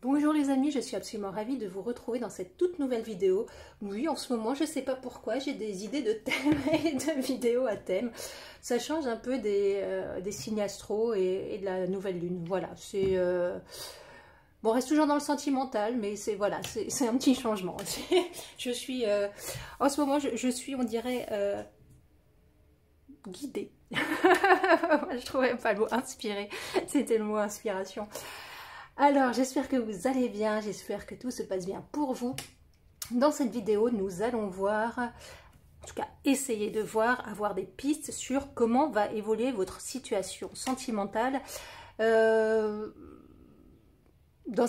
Bonjour les amis, je suis absolument ravie de vous retrouver dans cette toute nouvelle vidéo. Oui, en ce moment, je sais pas pourquoi, j'ai des idées de thèmes et de vidéos à thème. Ça change un peu des signes astro et de la nouvelle lune. Voilà, c'est... Bon, on reste toujours dans le sentimental, mais c'est voilà, c'est un petit changement. Je suis... en ce moment, je suis, on dirait, guidée. Je trouvais pas le mot inspirée, c'était le mot inspiration. Alors, j'espère que vous allez bien, j'espère que tout se passe bien pour vous. Dans cette vidéo, nous allons voir, en tout cas essayer de voir, avoir des pistes sur comment va évoluer votre situation sentimentale dans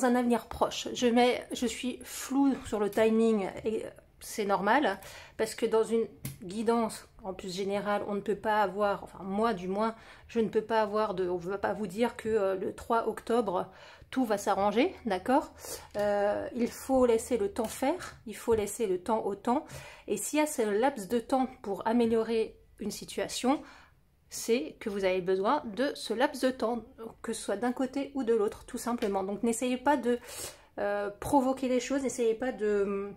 un avenir proche. Je suis floue sur le timing et c'est normal parce que dans une guidance en plus générale, on ne peut pas avoir, enfin moi du moins, je ne peux pas avoir on ne va pas vous dire que le 3 octobre, tout va s'arranger, d'accord? Il faut laisser le temps faire, il faut laisser le temps au temps. Et s'il y a ce laps de temps pour améliorer une situation, c'est que vous avez besoin de ce laps de temps, que ce soit d'un côté ou de l'autre, tout simplement. Donc n'essayez pas de provoquer les choses, n'essayez pas de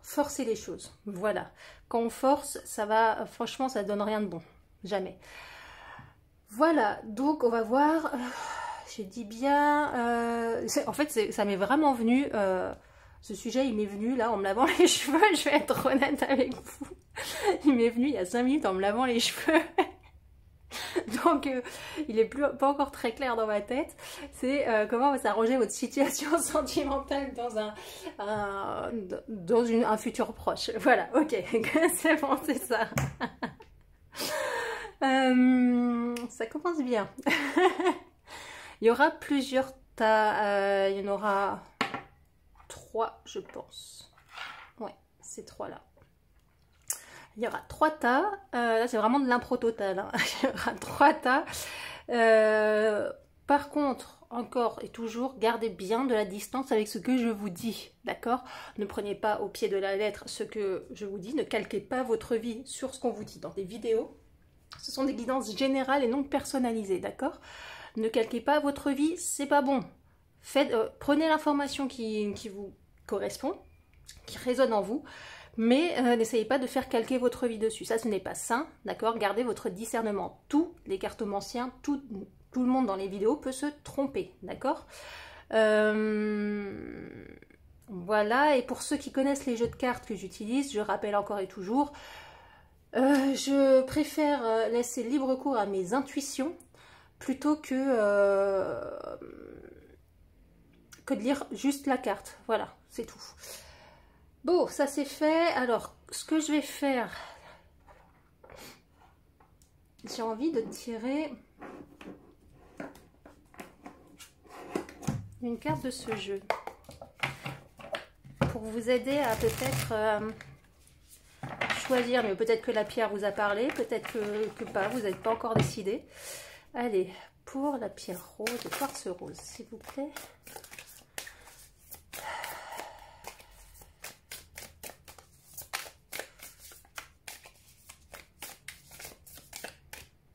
forcer les choses. Voilà. Quand on force, ça va, franchement, ça donne rien de bon. Jamais. Voilà, donc on va voir... J'ai dit bien, en fait ça m'est vraiment venu, ce sujet il m'est venu là en me lavant les cheveux, je vais être honnête avec vous, il m'est venu il y a 5 minutes en me lavant les cheveux, donc il est pas encore très clair dans ma tête, c'est comment va s'arranger votre situation sentimentale dans un futur proche, voilà, ok, c'est bon, c'est ça. Ça commence bien. Il y aura plusieurs tas, il y en aura 3 je pense. Ouais, ces 3 là. Il y aura 3 tas, là c'est vraiment de l'impro total, hein. Il y aura 3 tas. Par contre, encore et toujours, gardez bien de la distance avec ce que je vous dis, d'accord? Ne prenez pas au pied de la lettre ce que je vous dis, ne calquez pas votre vie sur ce qu'on vous dit dans des vidéos. Ce sont des guidances générales et non personnalisées, d'accord? Ne calquez pas votre vie, c'est pas bon. Prenez l'information qui vous correspond, qui résonne en vous, mais n'essayez pas de faire calquer votre vie dessus. Ça, ce n'est pas sain, d'accord? Gardez votre discernement. Tous les cartomanciens, tout le monde dans les vidéos peut se tromper, d'accord? Voilà, et pour ceux qui connaissent les jeux de cartes que j'utilise, je rappelle encore et toujours, je préfère laisser libre cours à mes intuitions, plutôt que de lire juste la carte. Voilà, c'est tout. Bon, ça c'est fait. Alors, ce que je vais faire, j'ai envie de tirer une carte de ce jeu pour vous aider à peut-être choisir, mais peut-être que la pierre vous a parlé, peut-être que pas, vous n'êtes pas encore décidé. Allez, pour la pierre rose, le quartz rose, s'il vous plaît.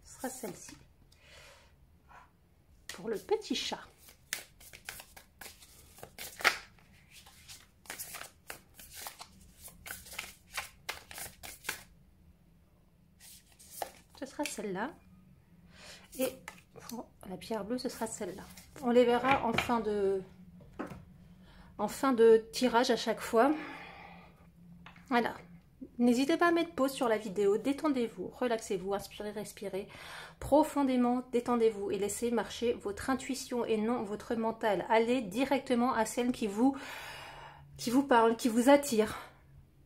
Ce sera celle-ci. Pour le petit chat. Ce sera celle-là. Et pour la pierre bleue, ce sera celle-là. On les verra en fin de tirage à chaque fois. Voilà. N'hésitez pas à mettre pause sur la vidéo. Détendez-vous, relaxez-vous, inspirez, respirez profondément, détendez-vous et laissez marcher votre intuition et non votre mental. Allez directement à celle qui vous parle, qui vous attire.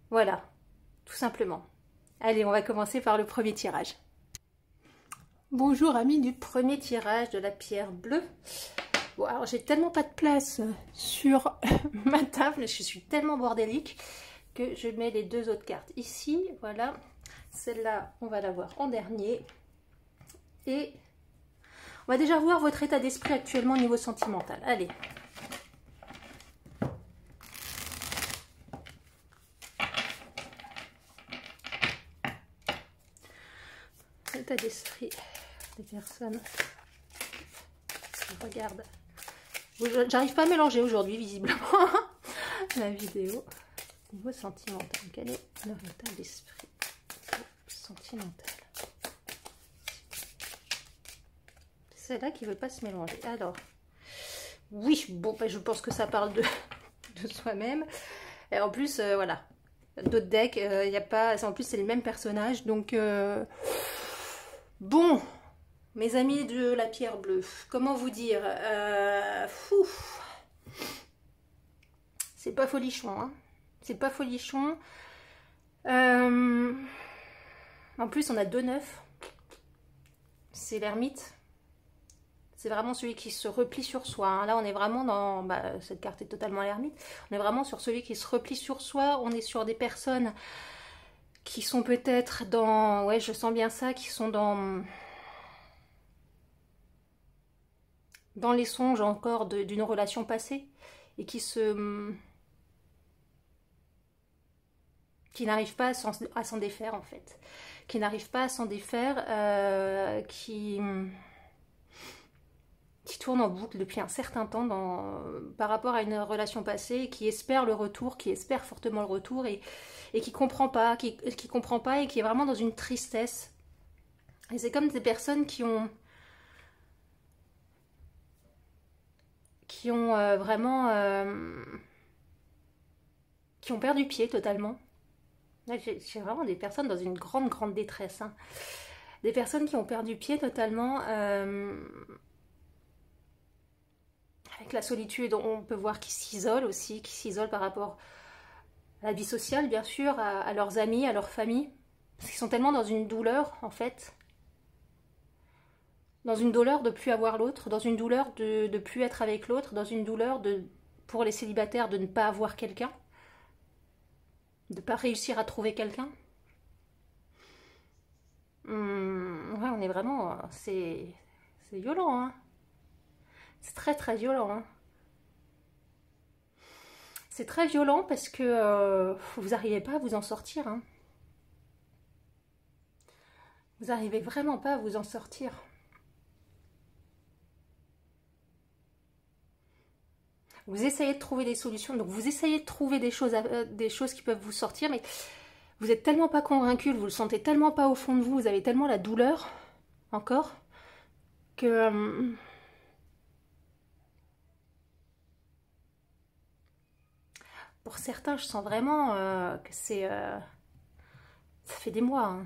Voilà, tout simplement. Allez, on va commencer par le premier tirage. Bonjour amis du premier tirage de la pierre bleue. Bon, alors j'ai tellement pas de place sur ma table, je suis tellement bordélique que je mets les 2 autres cartes ici. Voilà, celle-là, on va la voir en dernier. Et on va déjà voir votre état d'esprit actuellement au niveau sentimental. Allez. L'état d'esprit des personnes qui regardent J'arrive pas à mélanger aujourd'hui, visiblement, la vidéo. Niveau sentimental, quel est leur état d'esprit sentimental? C'est celle-là qui veut pas se mélanger. Alors, oui, bon, ben, je pense que ça parle de soi-même. Et en plus, voilà, d'autres decks, il n'y a pas... En plus, c'est les mêmes personnages, donc... Bon, mes amis de la pierre bleue, comment vous dire, c'est pas folichon, hein. C'est pas folichon. En plus, on a 2-9. C'est l'ermite. C'est vraiment celui qui se replie sur soi. Hein. Là, on est vraiment dans... Bah, cette carte est totalement l'ermite. On est vraiment sur celui qui se replie sur soi. On est sur des personnes qui sont peut-être dans... Ouais, je sens bien ça, qui sont dans les songes encore d'une relation passée. Et qui n'arrivent pas à s'en défaire, en fait. Qui n'arrivent pas à s'en défaire, qui tourne en boucle depuis un certain temps par rapport à une relation passée, qui espère le retour, qui espère fortement le retour et qui comprend pas, qui comprend pas et qui est vraiment dans une tristesse. Et c'est comme des personnes qui ont vraiment qui ont perdu pied totalement. J'ai vraiment des personnes dans une grande détresse. Hein. Des personnes qui ont perdu pied totalement. Avec la solitude, on peut voir qu'ils s'isolent aussi, qui s'isolent par rapport à la vie sociale, bien sûr, à leurs amis, à leur famille. Parce qu'ils sont tellement dans une douleur, en fait. Dans une douleur de plus avoir l'autre, dans une douleur de plus être avec l'autre, dans une douleur pour les célibataires de ne pas avoir quelqu'un, de ne pas réussir à trouver quelqu'un. Ouais, on est vraiment... C'est violent, hein. C'est très violent. Hein. C'est très violent parce que vous n'arrivez pas à vous en sortir. Hein. Vous n'arrivez vraiment pas à vous en sortir. Vous essayez de trouver des solutions, donc vous essayez de trouver des choses qui peuvent vous sortir, mais vous n'êtes tellement pas convaincu, vous le sentez tellement pas au fond de vous, vous avez tellement la douleur, encore, que... pour certains, je sens vraiment que c'est... ça fait des mois, hein.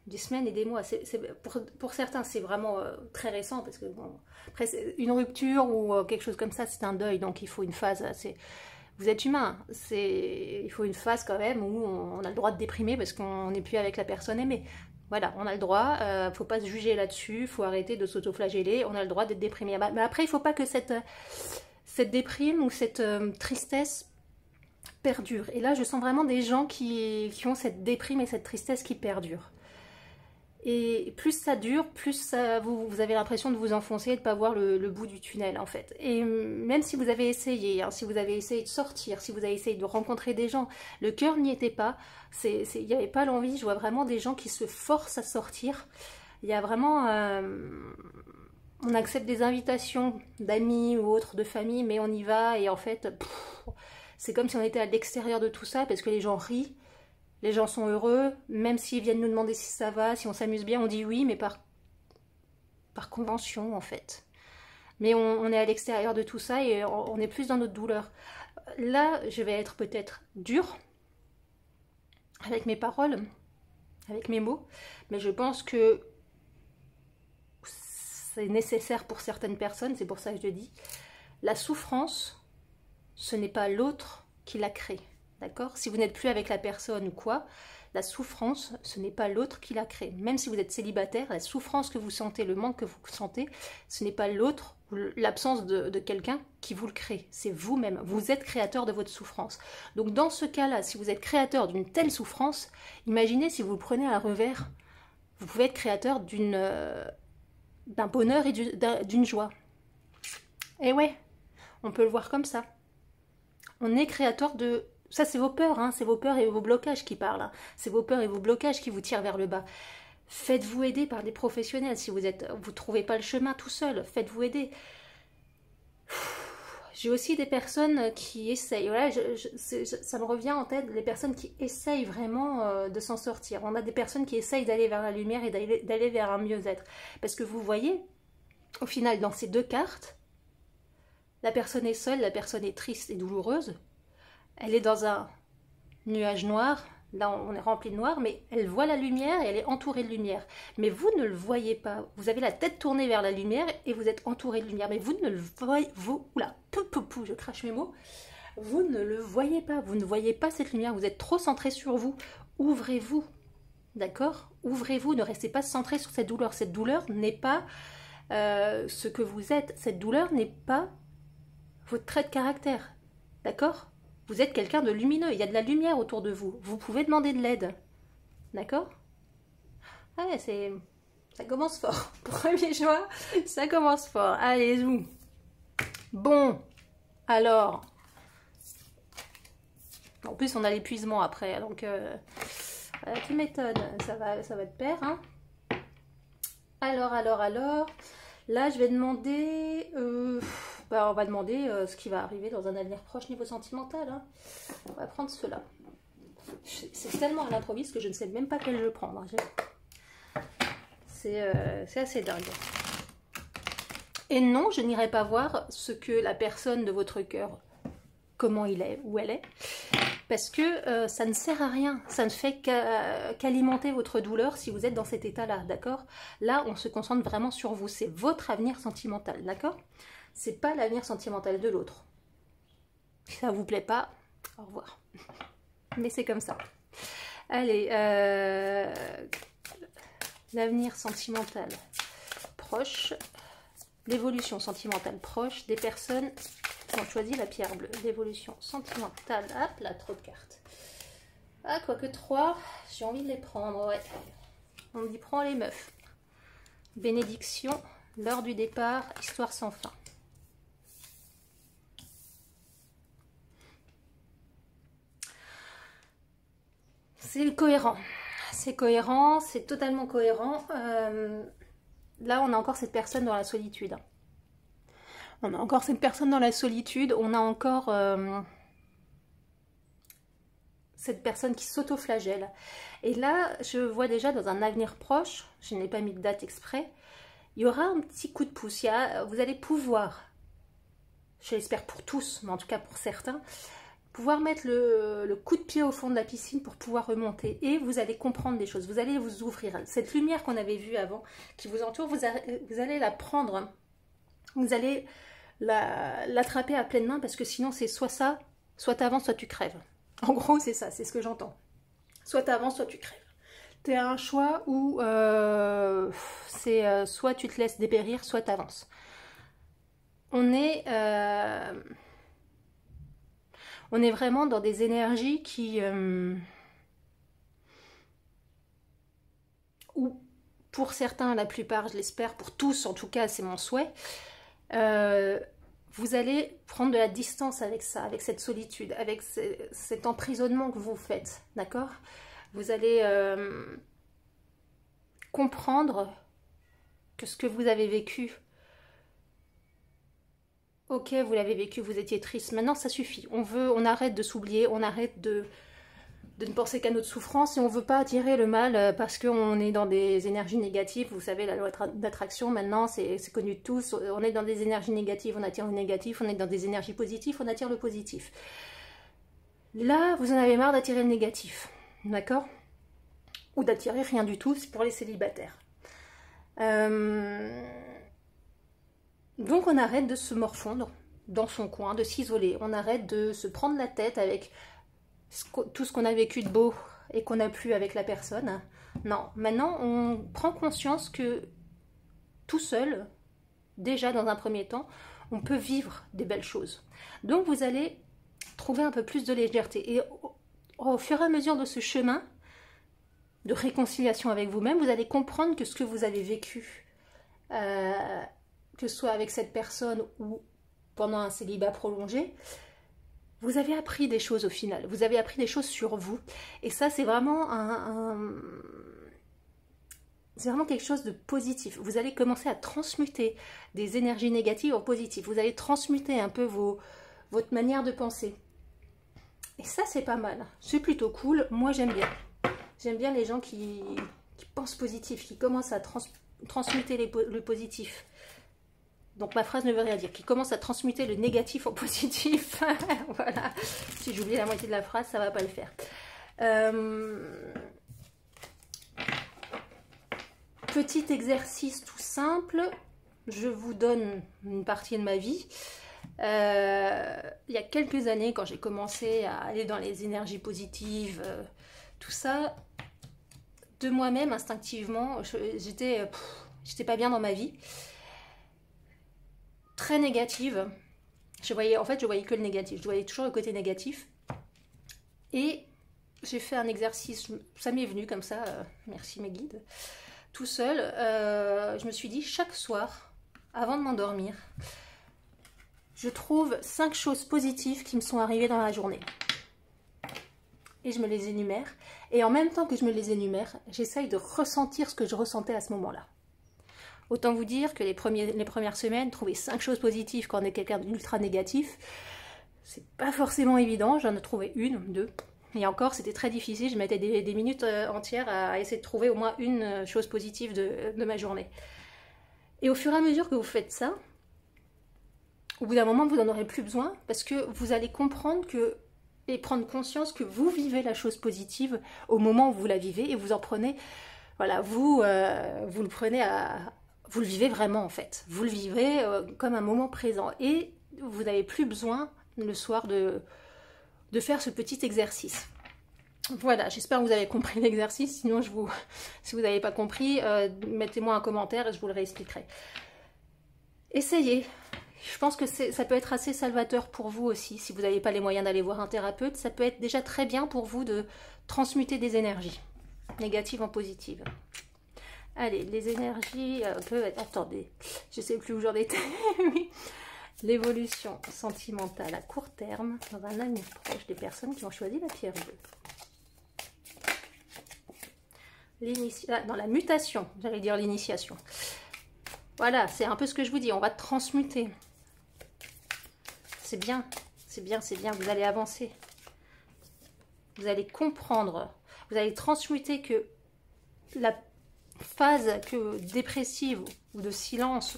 Des semaines et des mois. Pour certains, c'est vraiment très récent, parce que bon, après, une rupture ou quelque chose comme ça, c'est un deuil, donc il faut une phase. Vous êtes humain, il faut une phase quand même où on a le droit de déprimer parce qu'on n'est plus avec la personne aimée. Voilà, on a le droit, faut pas se juger là-dessus, faut arrêter de s'autoflageller, on a le droit d'être déprimé. Mais après, il faut pas que cette déprime ou cette tristesse perdure. Et là, je sens vraiment des gens qui ont cette déprime et cette tristesse qui perdure. Et plus ça dure, plus vous avez l'impression de vous enfoncer et de ne pas voir le bout du tunnel, en fait. Et même si vous avez essayé, hein, si vous avez essayé de sortir, si vous avez essayé de rencontrer des gens, le cœur n'y était pas, il n'y avait pas l'envie. Je vois vraiment des gens qui se forcent à sortir. Il y a vraiment... on accepte des invitations d'amis ou autres, de famille, mais on y va et en fait, c'est comme si on était à l'extérieur de tout ça parce que les gens rient. Les gens sont heureux, même s'ils viennent nous demander si ça va, si on s'amuse bien, on dit oui, mais par convention en fait. Mais on est à l'extérieur de tout ça et on est plus dans notre douleur. Là, je vais être peut-être dure avec mes paroles, avec mes mots, mais je pense que c'est nécessaire pour certaines personnes, c'est pour ça que je dis. La souffrance, ce n'est pas l'autre qui la crée. D'accord? Si vous n'êtes plus avec la personne ou quoi, la souffrance, ce n'est pas l'autre qui la crée. Même si vous êtes célibataire, la souffrance que vous sentez, le manque que vous sentez, ce n'est pas l'autre ou l'absence de quelqu'un qui vous le crée. C'est vous-même. Vous êtes créateur de votre souffrance. Donc dans ce cas-là, si vous êtes créateur d'une telle souffrance, imaginez si vous le prenez à revers, vous pouvez être créateur d'un bonheur et d'une joie. Et ouais, on peut le voir comme ça. On est créateur de... Ça, c'est vos peurs, hein, c'est vos peurs et vos blocages qui parlent. Hein. C'est vos peurs et vos blocages qui vous tirent vers le bas. Faites-vous aider par des professionnels. Si vous ne trouvez pas le chemin tout seul, faites-vous aider. J'ai aussi des personnes qui essayent, voilà, ça me revient en tête, les personnes qui essayent vraiment de s'en sortir. On a des personnes qui essayent d'aller vers la lumière et d'aller vers un mieux-être. Parce que vous voyez, au final, dans ces deux cartes, la personne est seule, la personne est triste et douloureuse. Elle est dans un nuage noir. Là, on est rempli de noir, mais elle voit la lumière et elle est entourée de lumière. Mais vous ne le voyez pas. Vous avez la tête tournée vers la lumière et vous êtes entouré de lumière. Mais vous ne le voyez... Oula, je crache mes mots. Vous ne le voyez pas. Vous ne voyez pas cette lumière. Vous êtes trop centré sur vous. Ouvrez-vous. D'accord? Ouvrez-vous. Ne restez pas centré sur cette douleur. Cette douleur n'est pas ce que vous êtes. Cette douleur n'est pas votre trait de caractère. D'accord? Vous êtes quelqu'un de lumineux, il y a de la lumière autour de vous. Vous pouvez demander de l'aide. D'accord? Ouais, ça commence fort. Premier choix, ça commence fort. Allez-y. Bon, alors. En plus, on a l'épuisement après. Donc, tu m'étonnes. Ça va de pair. Hein. Alors. Là, je vais demander... on va demander ce qui va arriver dans un avenir proche niveau sentimental. Hein. On va prendre cela. C'est tellement à l'improviste que je ne sais même pas quel jeu prendre. C'est assez dingue. Et non, je n'irai pas voir ce que la personne de votre cœur, comment il est, où elle est. Parce que ça ne sert à rien. Ça ne fait qu'alimenter votre douleur si vous êtes dans cet état-là. D'accord? Là, on se concentre vraiment sur vous. C'est votre avenir sentimental. D'accord? C'est pas l'avenir sentimental de l'autre. Si ça vous plaît pas, au revoir. Mais c'est comme ça. Allez, l'avenir sentimental proche, l'évolution sentimentale proche des personnes qui ont choisi la pierre bleue. L'évolution sentimentale, hop là, trop de cartes. Ah, quoique 3, j'ai envie de les prendre, ouais. On me dit prends les meufs. Bénédiction, l'heure du départ, histoire sans fin. C'est cohérent, c'est totalement cohérent. Là, on a encore cette personne dans la solitude. On a encore cette personne dans la solitude, on a encore cette personne qui s'auto-flagelle. Et là, je vois déjà dans un avenir proche, je n'ai pas mis de date exprès, il y aura un petit coup de pouce. Vous allez pouvoir, je l'espère pour tous, mais en tout cas pour certains, pouvoir mettre le coup de pied au fond de la piscine pour pouvoir remonter. Et vous allez comprendre des choses, vous allez vous ouvrir. Cette lumière qu'on avait vue avant, qui vous entoure, vous allez la prendre, vous allez l'attraper à pleine main, parce que sinon c'est soit ça, soit t'avances, soit tu crèves. En gros, c'est ça, c'est ce que j'entends. Soit t'avances, soit tu crèves. T'es à un choix où c'est soit tu te laisses dépérir, soit t'avances. On est vraiment dans des énergies qui... ou pour certains, la plupart, je l'espère, pour tous en tout cas, c'est mon souhait, vous allez prendre de la distance avec ça, avec cette solitude, avec cet emprisonnement que vous faites, d'accord? Vous allez comprendre que ce que vous avez vécu, ok, vous l'avez vécu, vous étiez triste, maintenant ça suffit. On arrête de s'oublier, on arrête de ne penser qu'à notre souffrance et on ne veut pas attirer le mal parce qu'on est dans des énergies négatives. Vous savez, la loi d'attraction, maintenant, c'est connu de tous. On est dans des énergies négatives, on attire le négatif. On est dans des énergies positives, on attire le positif. Là, vous en avez marre d'attirer le négatif, d'accord? Ou d'attirer rien du tout, c'est pour les célibataires. Donc on arrête de se morfondre dans son coin, de s'isoler. On arrête de se prendre la tête avec tout ce qu'on a vécu de beau et qu'on n'a plus avec la personne. Non, maintenant on prend conscience que tout seul, déjà dans un premier temps, on peut vivre des belles choses. Donc vous allez trouver un peu plus de légèreté. Et au fur et à mesure de ce chemin de réconciliation avec vous-même, vous allez comprendre que ce que vous avez vécu, que ce soit avec cette personne ou pendant un célibat prolongé, vous avez appris des choses au final. Vous avez appris des choses sur vous. Et ça, c'est vraiment c'est vraiment quelque chose de positif. Vous allez commencer à transmuter des énergies négatives en positives. Vous allez transmuter un peu votre manière de penser. Et ça, c'est pas mal. C'est plutôt cool. Moi, j'aime bien. J'aime bien les gens qui pensent positif, qui commencent à transmuter le positif. Donc ma phrase ne veut rien dire. Qui commence à transmuter le négatif en positif. Voilà. Si j'oublie la moitié de la phrase, ça va pas le faire. Petit exercice tout simple. Je vous donne une partie de ma vie. Il y a quelques années, quand j'ai commencé à aller dans les énergies positives, tout ça, de moi-même, instinctivement, j'étais pas bien dans ma vie. Très négative. En fait, je voyais que le négatif. Je voyais toujours le côté négatif. Et j'ai fait un exercice, ça m'est venu comme ça, merci mes guides, tout seul. Je me suis dit, chaque soir, avant de m'endormir, je trouve 5 choses positives qui me sont arrivées dans la journée. Et je me les énumère. Et en même temps que je me les énumère, j'essaye de ressentir ce que je ressentais à ce moment-là. Autant vous dire que les premières semaines, trouver 5 choses positives quand on est quelqu'un d'ultra négatif, c'est pas forcément évident. J'en ai trouvé 1, 2. Et encore, c'était très difficile. Je mettais des minutes entières à essayer de trouver au moins une chose positive de ma journée. Et au fur et à mesure que vous faites ça, au bout d'un moment, vous n'en aurez plus besoin parce que vous allez comprendre et prendre conscience que vous vivez la chose positive au moment où vous la vivez et vous en prenez, voilà, vous le prenez vous le vivez vraiment en fait. Vous le vivez comme un moment présent et vous n'avez plus besoin le soir de faire ce petit exercice. Voilà, j'espère que vous avez compris l'exercice, sinon si vous n'avez pas compris, mettez-moi un commentaire et je vous le réexpliquerai. Essayez. Je pense que ça peut être assez salvateur pour vous aussi, si vous n'avez pas les moyens d'aller voir un thérapeute. Ça peut être déjà très bien pour vous de transmuter des énergies, négatives en positives. Allez, les énergies peuvent être... Attendez, je ne sais plus où j'en étais. L'évolution sentimentale à court terme dans un avenir proche des personnes qui ont choisi la pierre bleue. Dans la mutation, j'allais dire l'initiation. Voilà, c'est un peu ce que je vous dis, on va transmuter. C'est bien, c'est bien, c'est bien, vous allez avancer. Vous allez comprendre, vous allez transmuter que la phase dépressive ou de silence,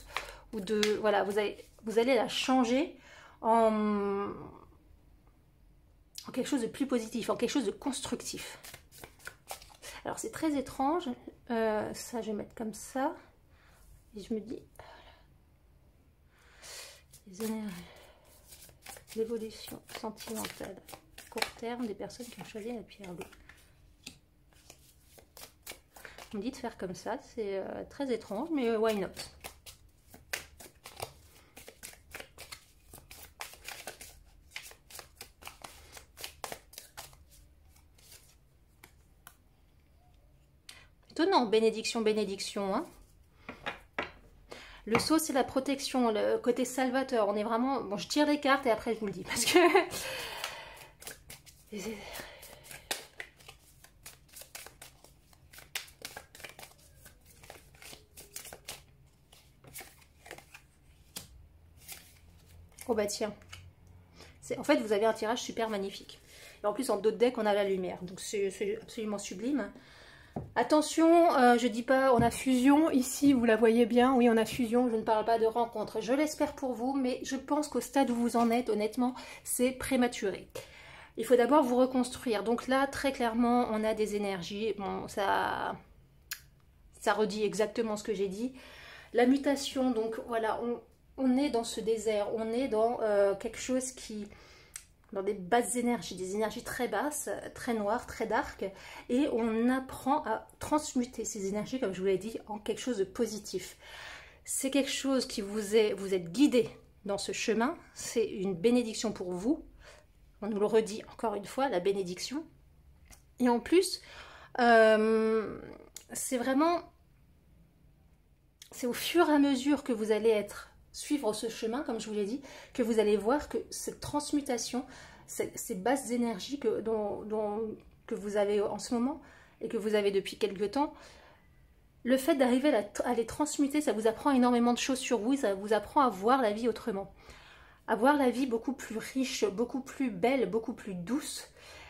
ou de... Voilà, vous allez la changer en quelque chose de plus positif, en quelque chose de constructif. Alors c'est très étrange, ça je vais mettre comme ça, et je me dis, les énergies, l'évolution sentimentale, court terme des personnes qui ont choisi la pierre bleue. On me dit de faire comme ça, c'est très étrange, mais why not? Étonnant, bénédiction, bénédiction, hein. Le sceau, c'est la protection, le côté salvateur. On est vraiment... Bon, je tire les cartes et après, je vous le dis. Parce que... Oh bah tiens. En fait, vous avez un tirage super magnifique. Et en plus, en d'autres decks, on a la lumière. Donc, c'est absolument sublime. Attention, je dis pas on a fusion, ici vous la voyez bien, oui on a fusion, je ne parle pas de rencontre, je l'espère pour vous, mais je pense qu'au stade où vous en êtes, honnêtement, c'est prématuré. Il faut d'abord vous reconstruire, donc là très clairement on a des énergies, bon ça redit exactement ce que j'ai dit. La mutation, donc voilà, on est dans ce désert, on est dans quelque chose qui... dans des basses énergies, des énergies très basses, très noires, très dark, et on apprend à transmuter ces énergies, comme je vous l'ai dit, en quelque chose de positif. C'est quelque chose qui vous êtes guidé dans ce chemin, c'est une bénédiction pour vous, on nous le redit encore une fois, la bénédiction, et en plus, c'est vraiment, c'est au fur et à mesure que vous allez suivre ce chemin, comme je vous l'ai dit, que vous allez voir que cette transmutation, ces basses énergies que vous avez en ce moment et que vous avez depuis quelque temps, le fait d'arriver à les transmuter, ça vous apprend énormément de choses sur vous, ça vous apprend à voir la vie autrement. À voir la vie beaucoup plus riche, beaucoup plus belle, beaucoup plus douce.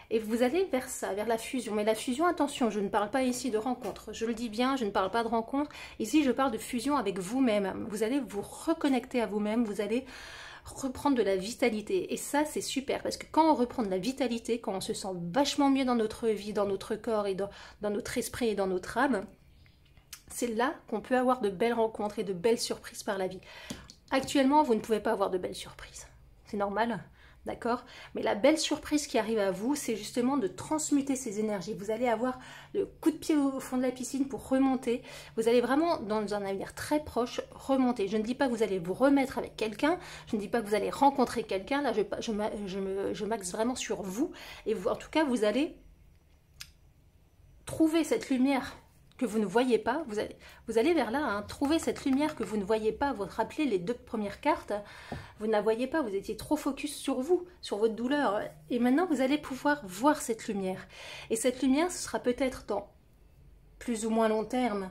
Et vous allez vers ça, vers la fusion. Mais la fusion, attention, je ne parle pas ici de rencontre. Je le dis bien, je ne parle pas de rencontre. Ici, je parle de fusion avec vous-même. Vous allez vous reconnecter à vous-même, vous allez reprendre de la vitalité. Et ça, c'est super, parce que quand on reprend de la vitalité, quand on se sent vachement mieux dans notre vie, dans notre corps et dans notre esprit et dans notre âme, c'est là qu'on peut avoir de belles rencontres et de belles surprises par la vie. Actuellement, vous ne pouvez pas avoir de belles surprises. C'est normal. D'accord? Mais la belle surprise qui arrive à vous, c'est justement de transmuter ces énergies. Vous allez avoir le coup de pied au fond de la piscine pour remonter. Vous allez vraiment, dans un avenir très proche, remonter. Je ne dis pas que vous allez vous remettre avec quelqu'un. Je ne dis pas que vous allez rencontrer quelqu'un. Là, je m'axe vraiment sur vous. Et vous, en tout cas, vous allez trouver cette lumière que vous ne voyez pas, vous allez vers là, hein, trouver cette lumière que vous ne voyez pas, vous rappelez les 2 premières cartes, vous ne la voyez pas, vous étiez trop focus sur vous, sur votre douleur, et maintenant vous allez pouvoir voir cette lumière. Et cette lumière, ce sera peut-être dans plus ou moins long terme,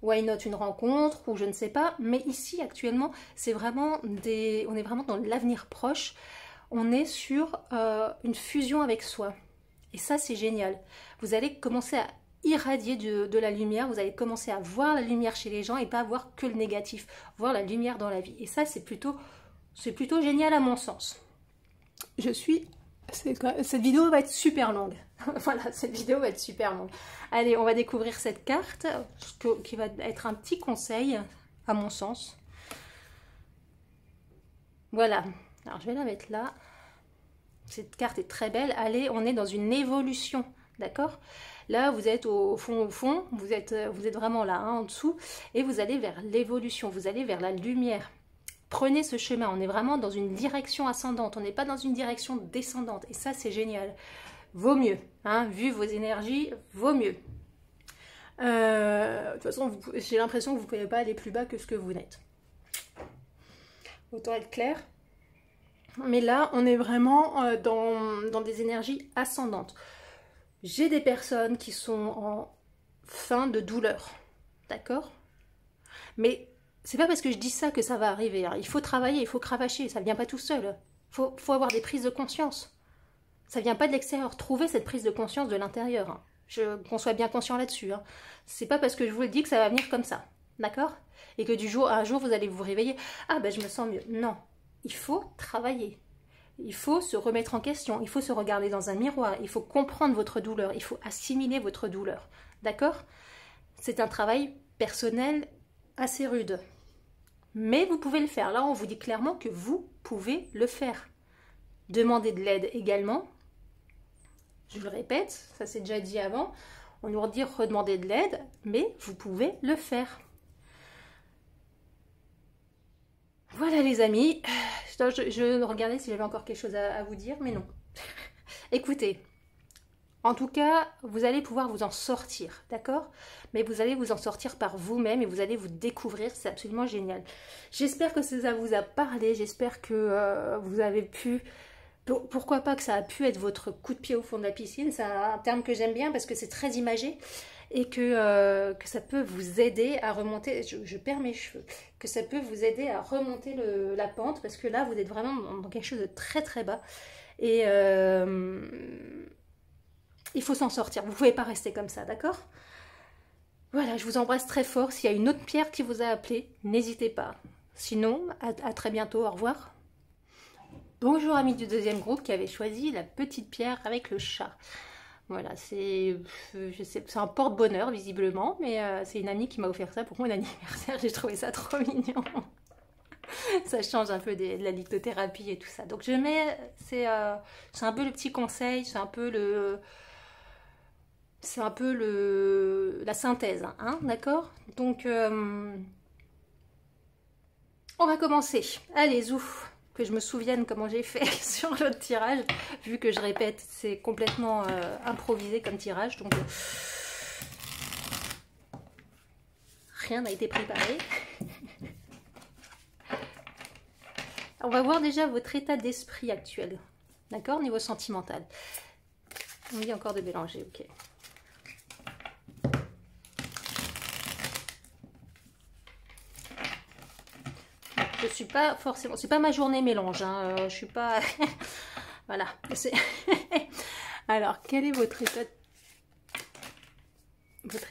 why not une rencontre, ou je ne sais pas, mais ici actuellement, c'est vraiment on est vraiment dans l'avenir proche, on est sur une fusion avec soi. Et ça, c'est génial. Vous allez commencer à irradier de la lumière, vous allez commencer à voir la lumière chez les gens et pas voir que le négatif, voir la lumière dans la vie. Et ça, c'est plutôt génial à mon sens. Cette vidéo va être super longue. Voilà, cette vidéo va être super longue. Allez, on va découvrir cette carte qui va être un petit conseil à mon sens. Voilà, alors je vais la mettre là. Cette carte est très belle. Allez, on est dans une évolution, d'accord? Là, vous êtes au fond, vous êtes vraiment là, hein, en dessous, et vous allez vers l'évolution, vous allez vers la lumière. Prenez ce chemin, on est vraiment dans une direction ascendante, on n'est pas dans une direction descendante, et ça, c'est génial. Vaut mieux, hein, vu vos énergies, vaut mieux. De toute façon, j'ai l'impression que vous ne pouvez pas aller plus bas que ce que vous n'êtes. Autant être clair. Mais là, on est vraiment dans des énergies ascendantes. J'ai des personnes qui sont en fin de douleur, d'accord? Mais c'est pas parce que je dis ça que ça va arriver. Hein. Il faut travailler, il faut cravacher, ça ne vient pas tout seul. Faut avoir des prises de conscience. Ça ne vient pas de l'extérieur. Trouvez cette prise de conscience de l'intérieur. Hein. Qu'on soit bien conscient là-dessus. Hein. C'est pas parce que je vous le dis que ça va venir comme ça, d'accord? Et que un jour, vous allez vous réveiller. Ah ben, je me sens mieux. Non, il faut travailler. Il faut se remettre en question, il faut se regarder dans un miroir, il faut comprendre votre douleur, il faut assimiler votre douleur, d'accord? C'est un travail personnel assez rude, mais vous pouvez le faire. Là, on vous dit clairement que vous pouvez le faire. Demandez de l'aide également, je le répète, ça c'est déjà dit avant, on nous dit redemander de l'aide, mais vous pouvez le faire. Voilà les amis, je regardais si j'avais encore quelque chose à vous dire, mais non. Écoutez, en tout cas, vous allez pouvoir vous en sortir, d'accord? Mais vous allez vous en sortir par vous-même et vous allez vous découvrir, c'est absolument génial. J'espère que ça vous a parlé, j'espère que vous avez pu... Pourquoi pas que ça a pu être votre coup de pied au fond de la piscine, c'est un terme que j'aime bien parce que c'est très imagé. Et que ça peut vous aider à remonter, je perds mes cheveux, que ça peut vous aider à remonter la pente, parce que là, vous êtes vraiment dans quelque chose de très très bas. Et il faut s'en sortir, vous ne pouvez pas rester comme ça, d'accord? Voilà, je vous embrasse très fort. S'il y a une autre pierre qui vous a appelé, n'hésitez pas. Sinon, à très bientôt, au revoir. Bonjour amis du deuxième groupe qui avait choisi la petite pierre avec le chat. Voilà, c'est un porte-bonheur visiblement, mais c'est une amie qui m'a offert ça pour mon anniversaire, j'ai trouvé ça trop mignon. Ça change un peu de la lithothérapie et tout ça. Donc je mets, c'est un peu le petit conseil, c'est un peu la synthèse, hein, d'accord? Donc on va commencer. Allez, zouf! Que je me souvienne comment j'ai fait sur l'autre tirage, vu que je répète, c'est complètement improvisé comme tirage, donc rien n'a été préparé. On va voir déjà votre état d'esprit actuel, d'accord, niveau sentimental. On dit encore de mélanger, ok. je suis pas forcément... C'est pas ma journée mélange, hein, je suis pas... Voilà. Alors, quel est votre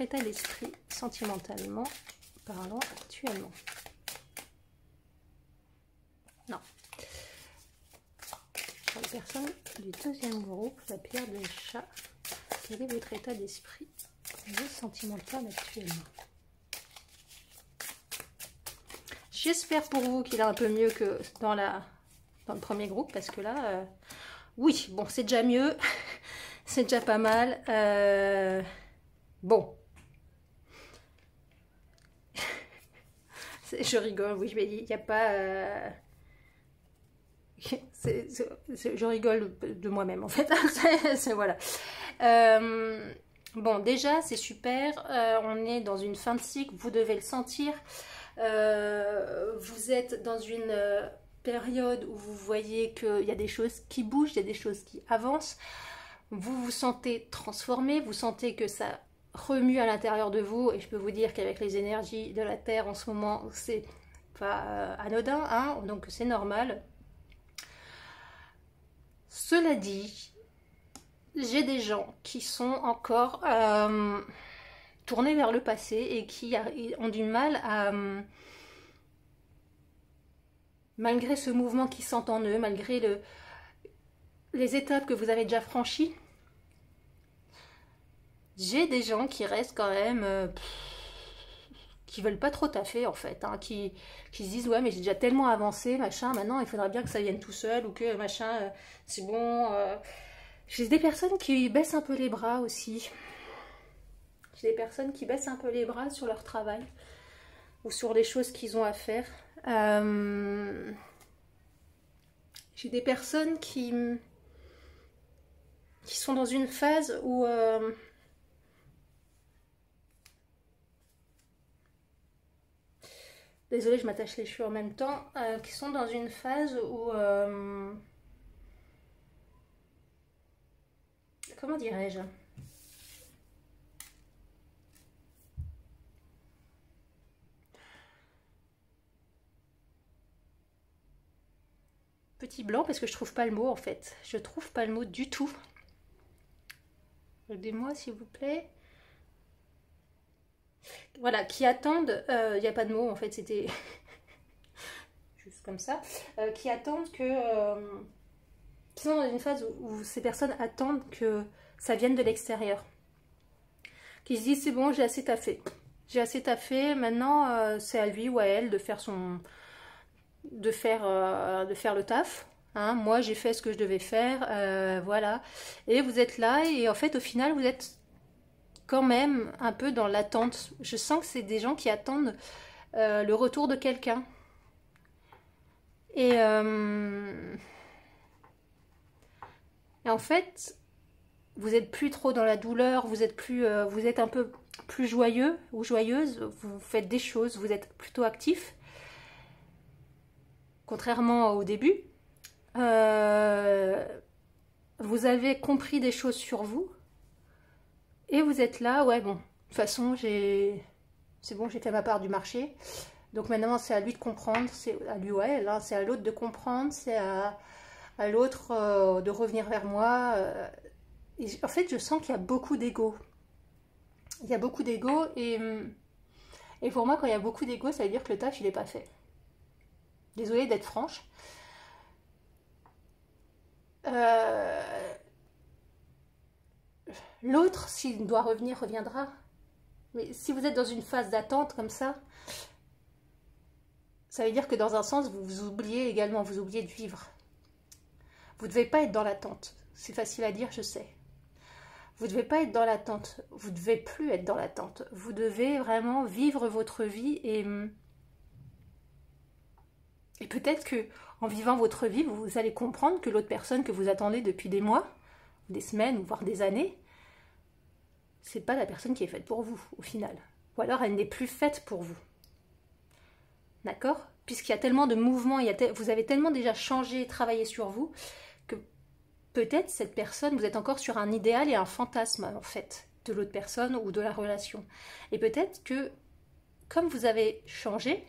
état d'esprit sentimentalement parlant actuellement? Non. Pour les personnes du deuxième groupe, la pierre de chat, quel est votre état d'esprit sentimental actuellement? J'espère pour vous qu'il est un peu mieux que dans le premier groupe, parce que là, oui, bon, c'est déjà mieux, c'est déjà pas mal. Bon. Je rigole, oui, mais il n'y a pas... je rigole de moi-même, en fait. Voilà. Bon, déjà, c'est super. On est dans une fin de cycle, vous devez le sentir. Vous êtes dans une période où vous voyez qu'il y a des choses qui bougent, il y a des choses qui avancent. Vous vous sentez transformé, vous sentez que ça remue à l'intérieur de vous. Et je peux vous dire qu'avec les énergies de la Terre en ce moment, c'est pas anodin, hein, donc c'est normal. Cela dit, j'ai des gens qui sont encore tournés vers le passé et qui ont du mal à, malgré ce mouvement qu'ils sentent en eux, malgré les étapes que vous avez déjà franchies, j'ai des gens qui restent quand même, qui veulent pas trop taffer en fait, hein, qui se disent ouais mais j'ai déjà tellement avancé, machin, maintenant il faudrait bien que ça vienne tout seul, ou que machin, c'est bon. J'ai des personnes qui baissent un peu les bras aussi. J'ai des personnes qui baissent un peu les bras sur leur travail ou sur les choses qu'ils ont à faire. J'ai des personnes qui sont dans une phase où désolée, je m'attache les cheveux en même temps, qui sont dans une phase où comment dirais-je, petit blanc parce que je trouve pas le mot en fait. Je trouve pas le mot du tout. Aidez-moi s'il vous plaît. Voilà, qui attendent, il n'y a pas de mot en fait, c'était juste comme ça, qui attendent que... qui sont dans une phase où ces personnes attendent que ça vienne de l'extérieur. Qui se disent c'est bon, j'ai assez taffé. J'ai assez taffé, maintenant c'est à lui ou à elle de faire de faire le taf. Hein, moi j'ai fait ce que je devais faire, voilà. Et vous êtes là et en fait au final vous êtes quand même un peu dans l'attente. Je sens que c'est des gens qui attendent le retour de quelqu'un. Et en fait, vous êtes plus trop dans la douleur, vous êtes un peu plus joyeux ou joyeuse, vous faites des choses, vous êtes plutôt actif, contrairement au début. Vous avez compris des choses sur vous, et vous êtes là, ouais bon, de toute façon, c'est bon, j'ai fait ma part du marché, donc maintenant c'est à lui de comprendre, c'est à lui ou à elle, hein, c'est à l'autre de comprendre, c'est à l'autre de revenir vers moi. Et en fait, je sens qu'il y a beaucoup d'ego. Il y a beaucoup d'ego et pour moi, quand il y a beaucoup d'ego, ça veut dire que le taf, il n'est pas fait. Désolée d'être franche. L'autre, s'il doit revenir, reviendra. Mais si vous êtes dans une phase d'attente comme ça veut dire que dans un sens, vous vous oubliez également, vous oubliez de vivre. Vous ne devez pas être dans l'attente. C'est facile à dire, je sais. Vous ne devez pas être dans l'attente. Vous ne devez plus être dans l'attente. Vous devez vraiment vivre votre vie et peut-être que en vivant votre vie, vous allez comprendre que l'autre personne que vous attendez depuis des mois, des semaines, voire des années, c'est pas la personne qui est faite pour vous, au final. Ou alors, elle n'est plus faite pour vous. D'accord? Puisqu'il y a tellement de mouvements, vous avez tellement déjà changé, travaillé sur vous, que peut-être cette personne, vous êtes encore sur un idéal et un fantasme, en fait, de l'autre personne ou de la relation. Et peut-être que, comme vous avez changé,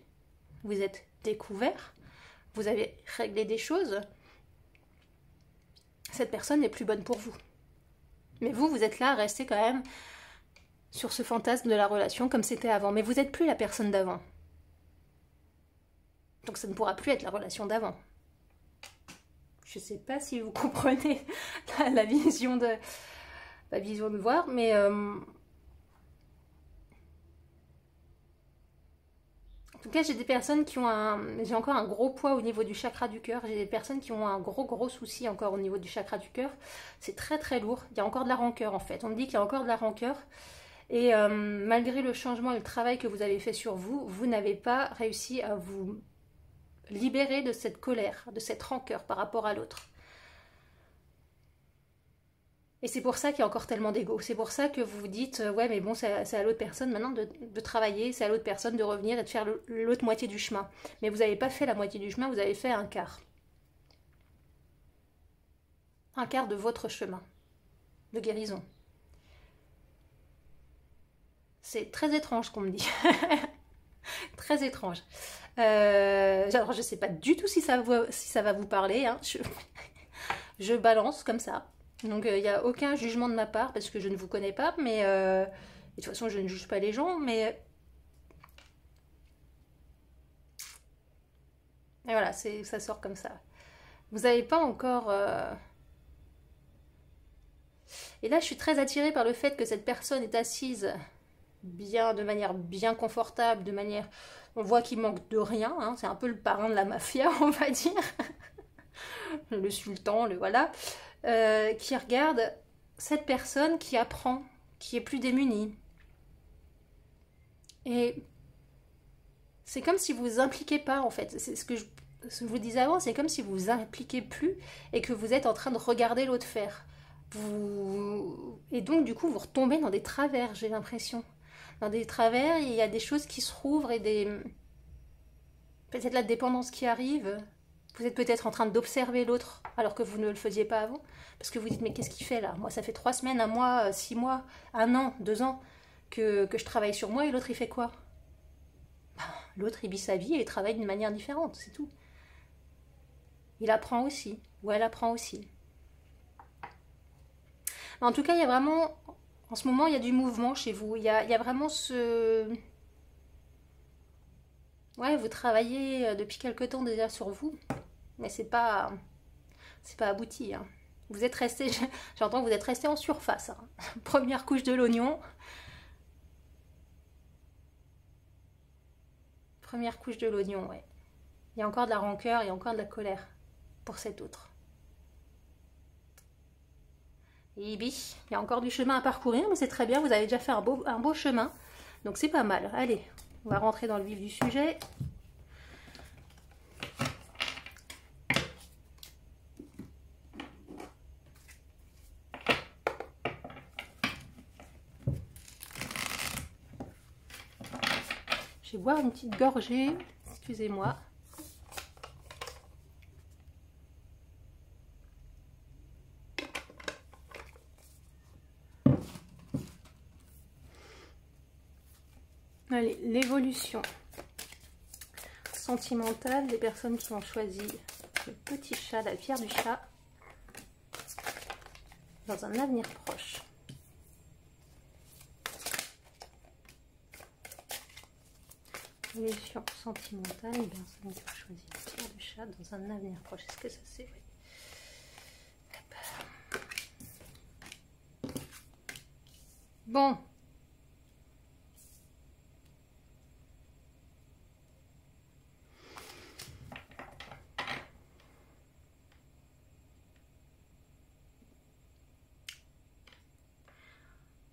vous êtes découvert, vous avez réglé des choses, cette personne n'est plus bonne pour vous. Mais vous, vous êtes là à rester quand même sur ce fantasme de la relation comme c'était avant. Mais vous n'êtes plus la personne d'avant. Donc ça ne pourra plus être la relation d'avant. Je ne sais pas si vous comprenez la vision de voir, mais en tout cas, j'ai des personnes qui ont j'ai encore un gros poids au niveau du chakra du cœur. J'ai des personnes qui ont un gros souci encore au niveau du chakra du cœur. C'est très très lourd. Il y a encore de la rancœur en fait. On me dit qu'il y a encore de la rancœur. Et malgré le changement et le travail que vous avez fait sur vous, vous n'avez pas réussi à vous libérer de cette colère, de cette rancœur par rapport à l'autre. Et c'est pour ça qu'il y a encore tellement d'ego. C'est pour ça que vous vous dites, ouais mais bon, c'est à l'autre personne maintenant de travailler, c'est à l'autre personne de revenir et de faire l'autre moitié du chemin. Mais vous n'avez pas fait la moitié du chemin, vous avez fait un quart. Un quart de votre chemin de guérison. C'est très étrange qu'on me dit. Très étrange. Alors je ne sais pas du tout si ça va vous parler. Hein. Je balance comme ça. Donc il n'y a aucun jugement de ma part parce que je ne vous connais pas. Mais de toute façon je ne juge pas les gens. Mais et voilà, ça sort comme ça. Vous n'avez pas encore... Et là je suis très attirée par le fait que cette personne est assise... de manière bien confortable, de manière... On voit qu'il manque de rien, hein, c'est un peu le parrain de la mafia, on va dire. Le sultan, le voilà. Qui regarde cette personne qui apprend, qui est plus démunie. Et c'est comme si vous vous impliquez pas, en fait. C'est ce que je vous disais avant, c'est comme si vous vous impliquez plus et que vous êtes en train de regarder l'autre faire. Et donc, du coup, vous retombez dans des travers, j'ai l'impression. Dans des travers, il y a des choses qui se rouvrent et peut-être la dépendance qui arrive. Vous êtes peut-être en train d'observer l'autre alors que vous ne le faisiez pas avant. Parce que vous dites, mais qu'est-ce qu'il fait là? Moi, ça fait 3 semaines, 1 mois, 6 mois, 1 an, 2 ans que je travaille sur moi et l'autre, il fait quoi? L'autre, il vit sa vie et il travaille d'une manière différente, c'est tout. Il apprend aussi, ou elle apprend aussi. En tout cas, il y a vraiment... En ce moment, il y a du mouvement chez vous. Il y a vraiment ce... Ouais, vous travaillez depuis quelque temps déjà sur vous. Mais c'est pas abouti. Hein. Vous êtes resté... J'entends que vous êtes resté en surface. Hein. Première couche de l'oignon. Première couche de l'oignon, ouais. Il y a encore de la rancœur, il y a encore de la colère pour cet autre. Et oui, il y a encore du chemin à parcourir, mais c'est très bien, vous avez déjà fait un beau chemin, donc c'est pas mal. Allez, on va rentrer dans le vif du sujet. Je vais boire une petite gorgée, excusez-moi. Allez, l'évolution sentimentale des personnes qui ont choisi le petit chat, la pierre du chat, dans un avenir proche. Évolution sentimentale des personnes qui ont choisi la pierre du chat dans un avenir proche. Est-ce que ça c'est vrai? Bon.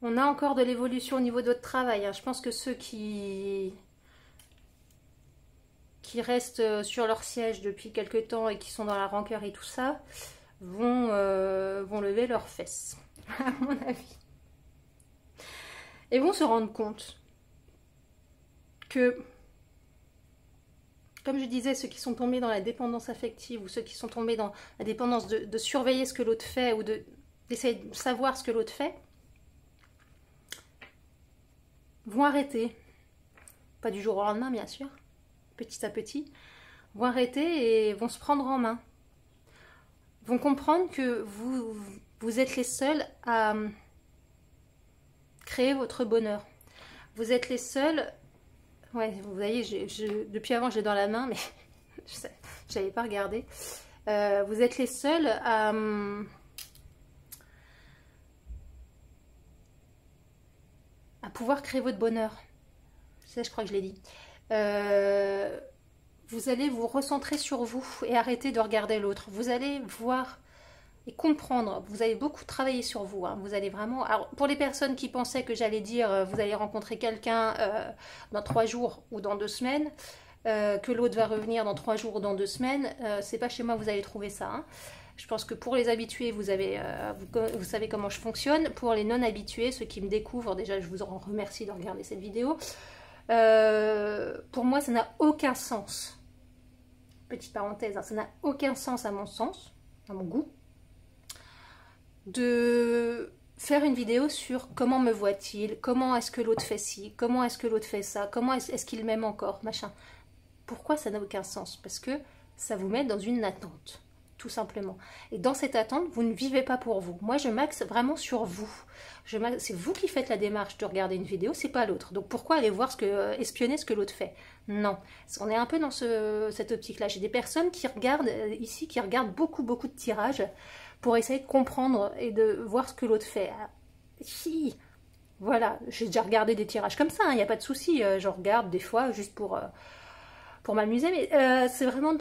On a encore de l'évolution au niveau de votre travail. Hein. Je pense que ceux qui restent sur leur siège depuis quelque temps et qui sont dans la rancœur et tout ça, vont lever leurs fesses, à mon avis. Et vont se rendre compte que, comme je disais, ceux qui sont tombés dans la dépendance affective ou ceux qui sont tombés dans la dépendance de surveiller ce que l'autre fait ou d'essayer de savoir ce que l'autre fait, vont arrêter. Pas du jour au lendemain, bien sûr, petit à petit, vont arrêter et vont se prendre en main. Vont comprendre que vous êtes les seuls à créer votre bonheur. Vous êtes les seuls... Ouais, vous voyez, depuis avant, j'ai dans la main, mais je n'avais pas regardé. Vous êtes les seuls à pouvoir créer votre bonheur. Ça, je crois que je l'ai dit. Vous allez vous recentrer sur vous et arrêter de regarder l'autre. Vous allez voir et comprendre. Vous allez beaucoup travailler sur vous. Hein. Vous allez vraiment... Alors, pour les personnes qui pensaient que j'allais dire vous allez rencontrer quelqu'un dans 3 jours ou dans 2 semaines, que l'autre va revenir dans 3 jours ou dans 2 semaines, c'est pas chez moi que vous allez trouver ça. Hein. Je pense que pour les habitués, vous savez comment je fonctionne. Pour les non-habitués, ceux qui me découvrent, déjà je vous en remercie de regarder cette vidéo. Pour moi, ça n'a aucun sens. Petite parenthèse, hein, ça n'a aucun sens à mon sens, à mon goût, de faire une vidéo sur comment me voit-il, comment est-ce que l'autre fait ci, comment est-ce que l'autre fait ça, comment est-ce qu'il m'aime encore, machin. Pourquoi ça n'a aucun sens? Parce que ça vous met dans une attente, tout simplement. Et dans cette attente, vous ne vivez pas pour vous. Moi, je m'axe vraiment sur vous. C'est vous qui faites la démarche de regarder une vidéo, c'est pas l'autre. Donc pourquoi aller voir espionner ce que l'autre fait? Non. On est un peu dans cette optique-là. J'ai des personnes qui regardent ici, qui regardent beaucoup de tirages pour essayer de comprendre et de voir ce que l'autre fait. Si, voilà, j'ai déjà regardé des tirages comme ça, il n'y a pas de souci. Je regarde des fois juste pour m'amuser, mais c'est vraiment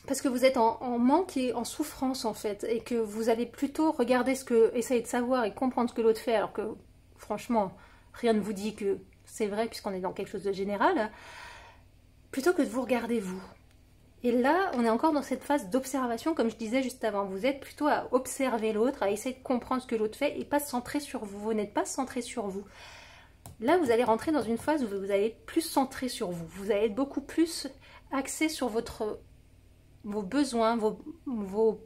parce que vous êtes en manque et en souffrance en fait, et que vous allez plutôt regarder essayer de savoir et comprendre ce que l'autre fait, alors que franchement, rien ne vous dit que c'est vrai puisqu'on est dans quelque chose de général, plutôt que de vous regarder vous. Et là, on est encore dans cette phase d'observation, comme je disais juste avant. Vous êtes plutôt à observer l'autre, à essayer de comprendre ce que l'autre fait et pas se centrer sur vous. Vous n'êtes pas centré sur vous. Là, vous allez rentrer dans une phase où vous allez être plus centré sur vous. Vous allez être beaucoup plus axé sur vos besoins, vos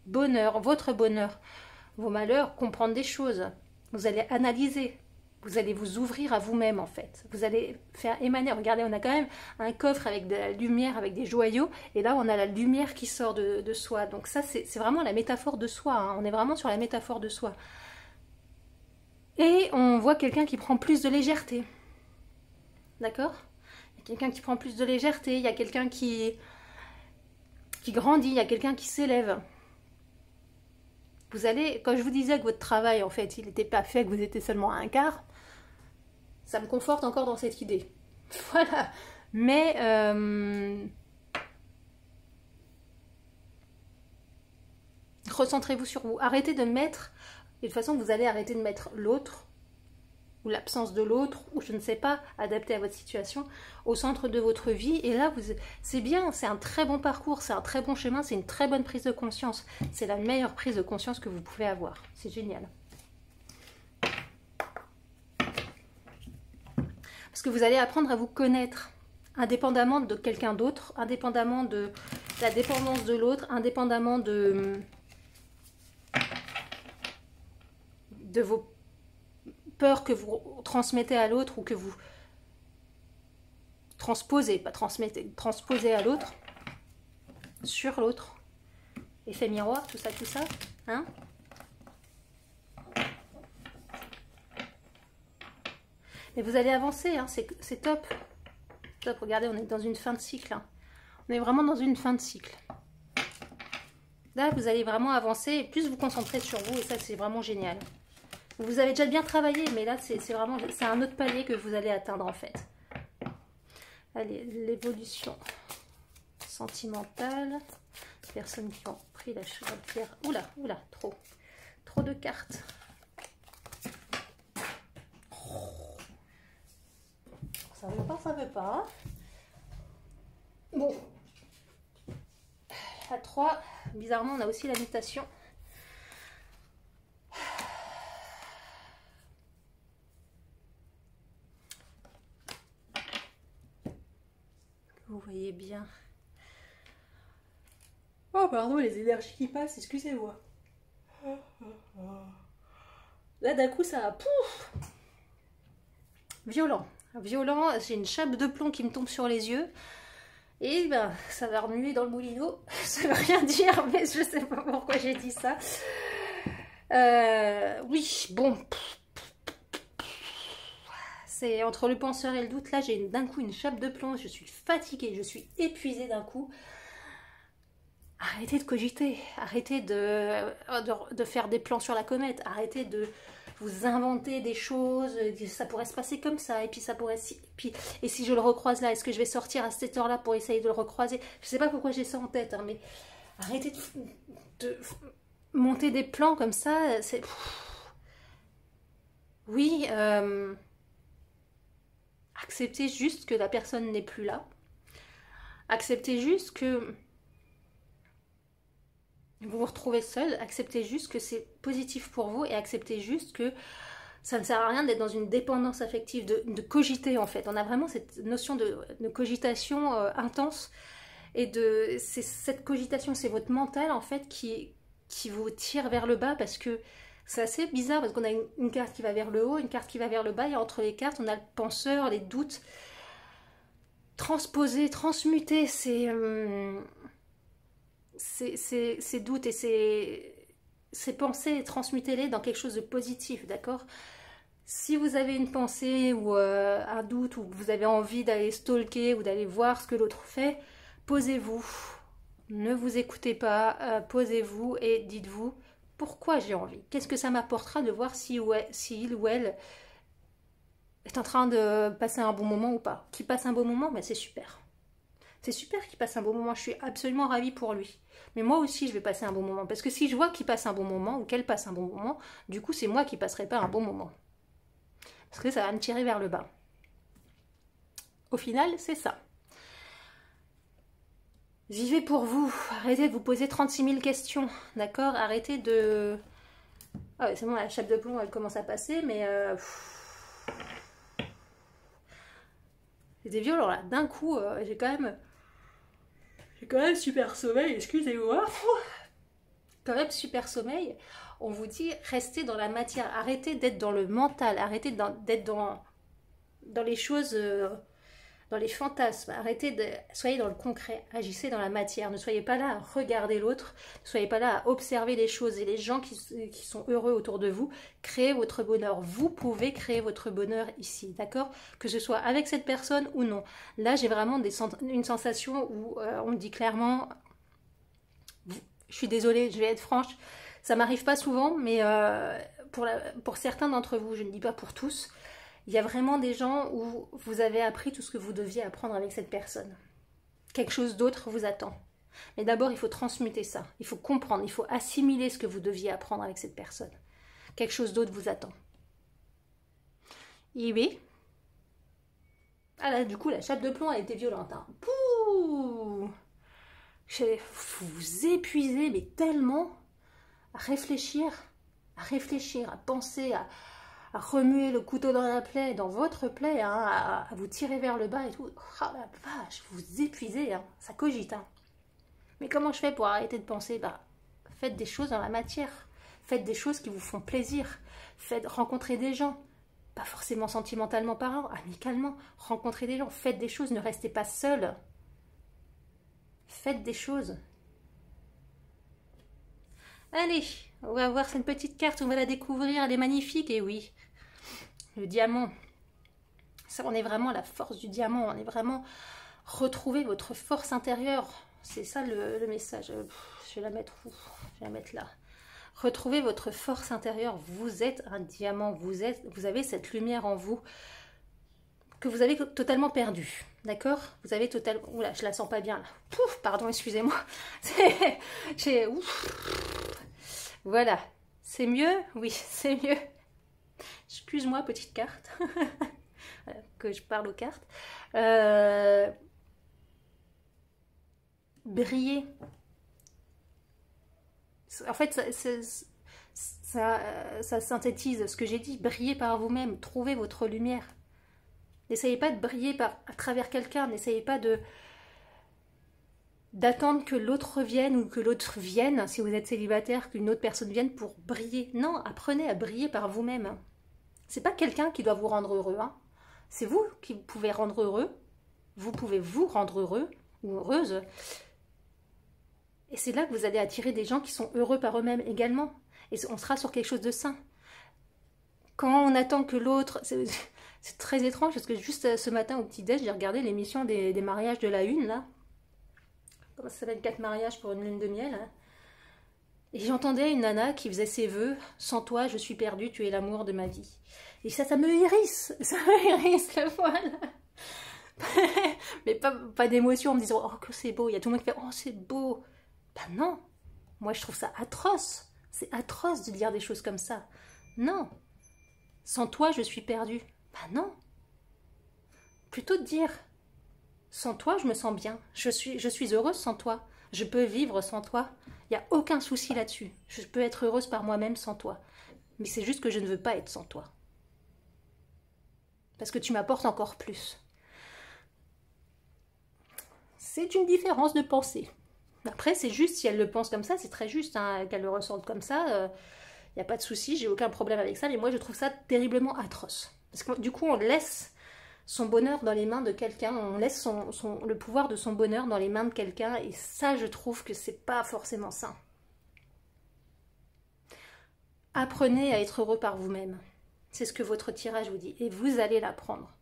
bonheurs, votre bonheur, vos malheurs, comprendre des choses. Vous allez analyser. Vous allez vous ouvrir à vous-même en fait. Vous allez faire émaner. Regardez, on a quand même un coffre avec de la lumière, avec des joyaux. Et là, on a la lumière qui sort de soi. Donc ça, c'est vraiment la métaphore de soi. Hein. On est vraiment sur la métaphore de soi. Et on voit quelqu'un qui prend plus de légèreté. D'accord? Il y a quelqu'un qui prend plus de légèreté. Il y a quelqu'un qui grandit. Il y a quelqu'un qui s'élève. Vous allez, quand je vous disais que votre travail, en fait, il n'était pas fait, que vous étiez seulement à un quart, ça me conforte encore dans cette idée. Voilà. Mais recentrez-vous sur vous. Arrêtez de mettre, et de toute façon, vous allez arrêter de mettre l'autre, ou l'absence de l'autre, ou je ne sais pas, adapté à votre situation, au centre de votre vie. Et là, c'est bien, c'est un très bon parcours, c'est un très bon chemin, c'est une très bonne prise de conscience. C'est la meilleure prise de conscience que vous pouvez avoir. C'est génial. Parce que vous allez apprendre à vous connaître, indépendamment de quelqu'un d'autre, indépendamment de la dépendance de l'autre, indépendamment de vos peurs que vous transmettez à l'autre ou que vous transposez, pas transmettez, transposez à l'autre, sur l'autre. Effet miroir, tout ça, hein? Mais vous allez avancer, hein, c'est top. Top, regardez, on est dans une fin de cycle. Hein. On est vraiment dans une fin de cycle. Là, vous allez vraiment avancer et plus vous concentrer sur vous, et ça, c'est vraiment génial. Vous avez déjà bien travaillé, mais là, c'est vraiment, c'est un autre palier que vous allez atteindre, en fait. Allez, l'évolution sentimentale. Personnes qui ont pris la chevalière. Oula, oula, trop de cartes. Ça veut pas. Hein. Bon. À 3, bizarrement, on a aussi la mutation. Vous voyez bien. Oh, pardon, les énergies qui passent, excusez-moi. Là, d'un coup, ça a... Pouf, violent. Violent, j'ai une chape de plomb qui me tombe sur les yeux. Et ben, ça va remuer dans le moulineau. Ça veut rien dire, mais je sais pas pourquoi j'ai dit ça. Oui, bon. C'est entre le penseur et le doute. Là, j'ai d'un coup une chape de plomb. Je suis fatiguée, je suis épuisée d'un coup. Arrêtez de cogiter. Arrêtez de faire des plans sur la comète. Arrêtez de vous inventer des choses. Ça pourrait se passer comme ça. Et puis ça pourrait... Et si je le recroise là, est-ce que je vais sortir à cette heure-là pour essayer de le recroiser? Je sais pas pourquoi j'ai ça en tête, hein, mais arrêtez de monter des plans comme ça. C'est... Oui, acceptez juste que la personne n'est plus là. Acceptez juste que vous vous retrouvez seul. Acceptez juste que c'est positif pour vous et acceptez juste que ça ne sert à rien d'être dans une dépendance affective, de cogiter en fait. On a vraiment cette notion de cogitation intense et cette cogitation, c'est votre mental en fait qui vous tire vers le bas parce que c'est assez bizarre parce qu'on a une carte qui va vers le haut, une carte qui va vers le bas et entre les cartes on a le penseur, les doutes. Transposer, transmuter ces doutes et ces pensées, transmutez-les dans quelque chose de positif, d'accord? Si vous avez une pensée ou un doute ou vous avez envie d'aller stalker ou d'aller voir ce que l'autre fait, posez-vous. Ne vous écoutez pas, posez-vous et dites-vous pourquoi j'ai envie. Qu'est-ce que ça m'apportera de voir si il ou elle est en train de passer un bon moment ou pas. Qu'il passe un bon moment, mais c'est super. C'est super qu'il passe un bon moment, je suis absolument ravie pour lui. Mais moi aussi, je vais passer un bon moment. Parce que si je vois qu'il passe un bon moment ou qu'elle passe un bon moment, du coup, c'est moi qui passerai pas un bon moment. Parce que ça va me tirer vers le bas. Au final, c'est ça. Vivez pour vous. Arrêtez de vous poser 36 000 questions. D'accord? Arrêtez de... Ah ouais, c'est bon, la chape de plomb, elle commence à passer, mais... C'était violent, là. D'un coup, j'ai quand même super sommeil, excusez-moi. Quand même super sommeil. On vous dit, restez dans la matière. Arrêtez d'être dans le mental. Arrêtez d'être dans les choses... dans les fantasmes, soyez dans le concret, agissez dans la matière, ne soyez pas là à regarder l'autre, ne soyez pas là à observer les choses et les gens qui sont heureux autour de vous, créez votre bonheur, vous pouvez créer votre bonheur ici, d'accord? Que ce soit avec cette personne ou non. Là j'ai vraiment une sensation où on me dit clairement, je suis désolée, je vais être franche, ça m'arrive pas souvent, mais pour certains d'entre vous, je ne dis pas pour tous, il y a vraiment des gens où vous avez appris tout ce que vous deviez apprendre avec cette personne. Quelque chose d'autre vous attend. Mais d'abord, il faut transmuter ça. Il faut comprendre, il faut assimiler ce que vous deviez apprendre avec cette personne. Quelque chose d'autre vous attend. Et oui. Ah là, du coup, la chape de plomb a été violente. Hein. Pouh, vous épuisez, mais tellement à réfléchir, à penser, à remuer le couteau dans la plaie, dans votre plaie, hein, à vous tirer vers le bas et tout. Oh la vache, vous épuisez, hein, ça cogite. Hein. Mais comment je fais pour arrêter de penser? Bah, faites des choses dans la matière. Faites des choses qui vous font plaisir. Faites rencontrer des gens. Pas forcément sentimentalement parlant, amicalement. Rencontrez des gens. Faites des choses, ne restez pas seul. Faites des choses. Allez, on va voir cette petite carte, on va la découvrir, elle est magnifique, et oui, le diamant, ça, on est vraiment la force du diamant, on est vraiment retrouver votre force intérieure, c'est ça le message. Je vais la mettre où? Je vais la mettre là. Retrouvez votre force intérieure, vous êtes un diamant, vous avez cette lumière en vous que vous avez totalement perdue, d'accord? Vous avez totalement... Oula, je la sens pas bien là. Pouf, pardon, excusez-moi. Voilà, c'est mieux? Oui, c'est mieux. Excuse-moi, petite carte. Que je parle aux cartes. Briller. En fait, ça synthétise ce que j'ai dit. Brillez par vous-même. Trouvez votre lumière. N'essayez pas de briller à travers quelqu'un. N'essayez pas d'attendre que l'autre revienne ou que l'autre vienne, si vous êtes célibataire, qu'une autre personne vienne pour briller. Non, apprenez à briller par vous-même. C'est pas quelqu'un qui doit vous rendre heureux. Hein. C'est vous qui pouvez rendre heureux. Vous pouvez vous rendre heureux ou heureuse. Et c'est là que vous allez attirer des gens qui sont heureux par eux-mêmes également. Et on sera sur quelque chose de sain. Quand on attend que l'autre... C'est très étrange parce que juste ce matin au petit-déj, j'ai regardé l'émission des mariages de la Une, là. Comment ça s'appelle, 4 mariages pour une lune de miel. Hein. Et j'entendais une nana qui faisait ses vœux. Sans toi, je suis perdue, tu es l'amour de ma vie. Et ça me hérisse. Ça me hérisse le poil. Mais pas d'émotion en me disant, oh, que c'est beau. Il y a tout le monde qui fait, oh, c'est beau. Ben non. Moi, je trouve ça atroce. C'est atroce de dire des choses comme ça. Non. Sans toi, je suis perdue. Ben non. Plutôt de dire, sans toi, je me sens bien. Je suis heureuse sans toi. Je peux vivre sans toi. Il n'y a aucun souci là-dessus. Je peux être heureuse par moi-même sans toi. Mais c'est juste que je ne veux pas être sans toi. Parce que tu m'apportes encore plus. C'est une différence de pensée. Après, c'est juste, si elle le pense comme ça, c'est très juste, hein, qu'elle le ressente comme ça. Il n'y a pas de souci, j'ai aucun problème avec ça. Mais moi, je trouve ça terriblement atroce. Parce que du coup, on laisse son bonheur dans les mains de quelqu'un. On laisse le pouvoir de son bonheur dans les mains de quelqu'un. Et ça, je trouve que c'est pas forcément sain. Apprenez à être heureux par vous-même. C'est ce que votre tirage vous dit. Et vous allez l'apprendre.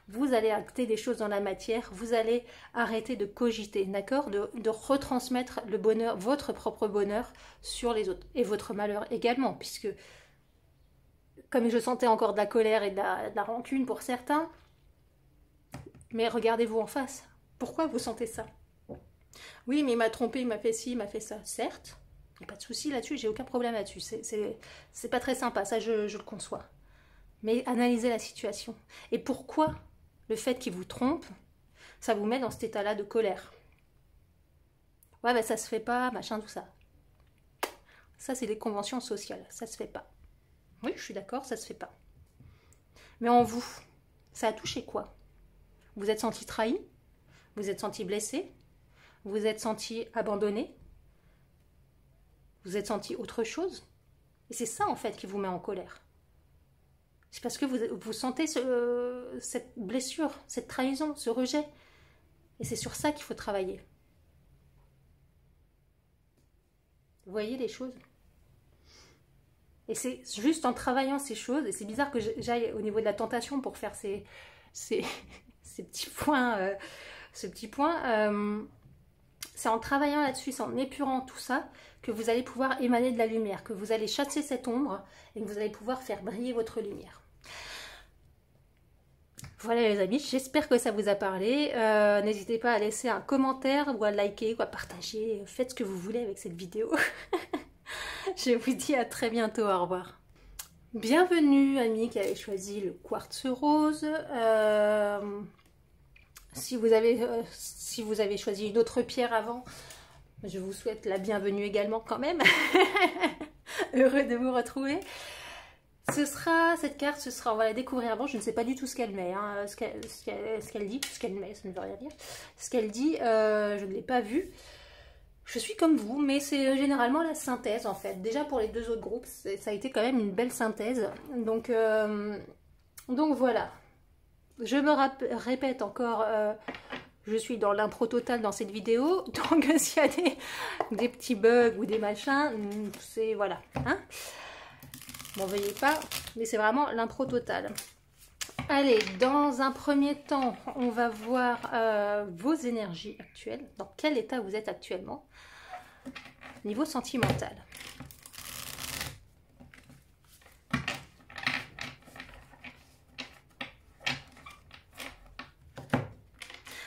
Vous allez acter des choses dans la matière. Vous allez arrêter de cogiter, d'accord, de retransmettre le bonheur, votre propre bonheur sur les autres. Et votre malheur également, puisque comme je sentais encore de la colère et de la rancune pour certains, mais regardez-vous en face. Pourquoi vous sentez ça? Oui, mais il m'a trompé, il m'a fait ci, il m'a fait ça. Certes, il n'y a pas de souci là-dessus, j'ai aucun problème là-dessus. C'est pas très sympa, ça je le conçois. Mais analysez la situation. Et pourquoi le fait qu'il vous trompe, ça vous met dans cet état-là de colère? Ouais, ben ça se fait pas, machin, tout ça. Ça, c'est des conventions sociales, ça se fait pas. Oui, je suis d'accord, ça se fait pas. Mais en vous, ça a touché quoi? Vous êtes senti trahi? Vous êtes senti blessé? Vous êtes senti abandonné? Vous êtes senti autre chose? Et c'est ça, en fait, qui vous met en colère. C'est parce que vous sentez cette blessure, cette trahison, ce rejet. Et c'est sur ça qu'il faut travailler. Vous voyez les choses? Et c'est juste en travaillant ces choses, et c'est bizarre que j'aille au niveau de la tentation pour faire ces petits points, c'est en travaillant là-dessus, c'est en épurant tout ça, que vous allez pouvoir émaner de la lumière, que vous allez chasser cette ombre, et que vous allez pouvoir faire briller votre lumière. Voilà les amis, j'espère que ça vous a parlé. N'hésitez pas à laisser un commentaire, ou à liker, ou à partager, faites ce que vous voulez avec cette vidéo. Je vous dis à très bientôt, au revoir. Bienvenue amis qui avez choisi le quartz rose. Si vous avez choisi une autre pierre avant, je vous souhaite la bienvenue également quand même. Heureux de vous retrouver. Cette carte, on va la découvrir avant. Je ne sais pas du tout ce qu'elle met, hein, ce qu'elle dit, ce qu'elle met, ça ne veut rien dire. Ce qu'elle dit, je ne l'ai pas vu. Je suis comme vous, mais c'est généralement la synthèse en fait. Déjà pour les deux autres groupes, ça a été quand même une belle synthèse. Donc voilà. Je me répète encore, je suis dans l'impro totale dans cette vidéo. Donc s'il y a des petits bugs ou des machins, c'est voilà. Hein, m'en veuillez pas, mais c'est vraiment l'impro totale. Allez, dans un premier temps, on va voir vos énergies actuelles. Dans quel état vous êtes actuellement? Niveau sentimental. En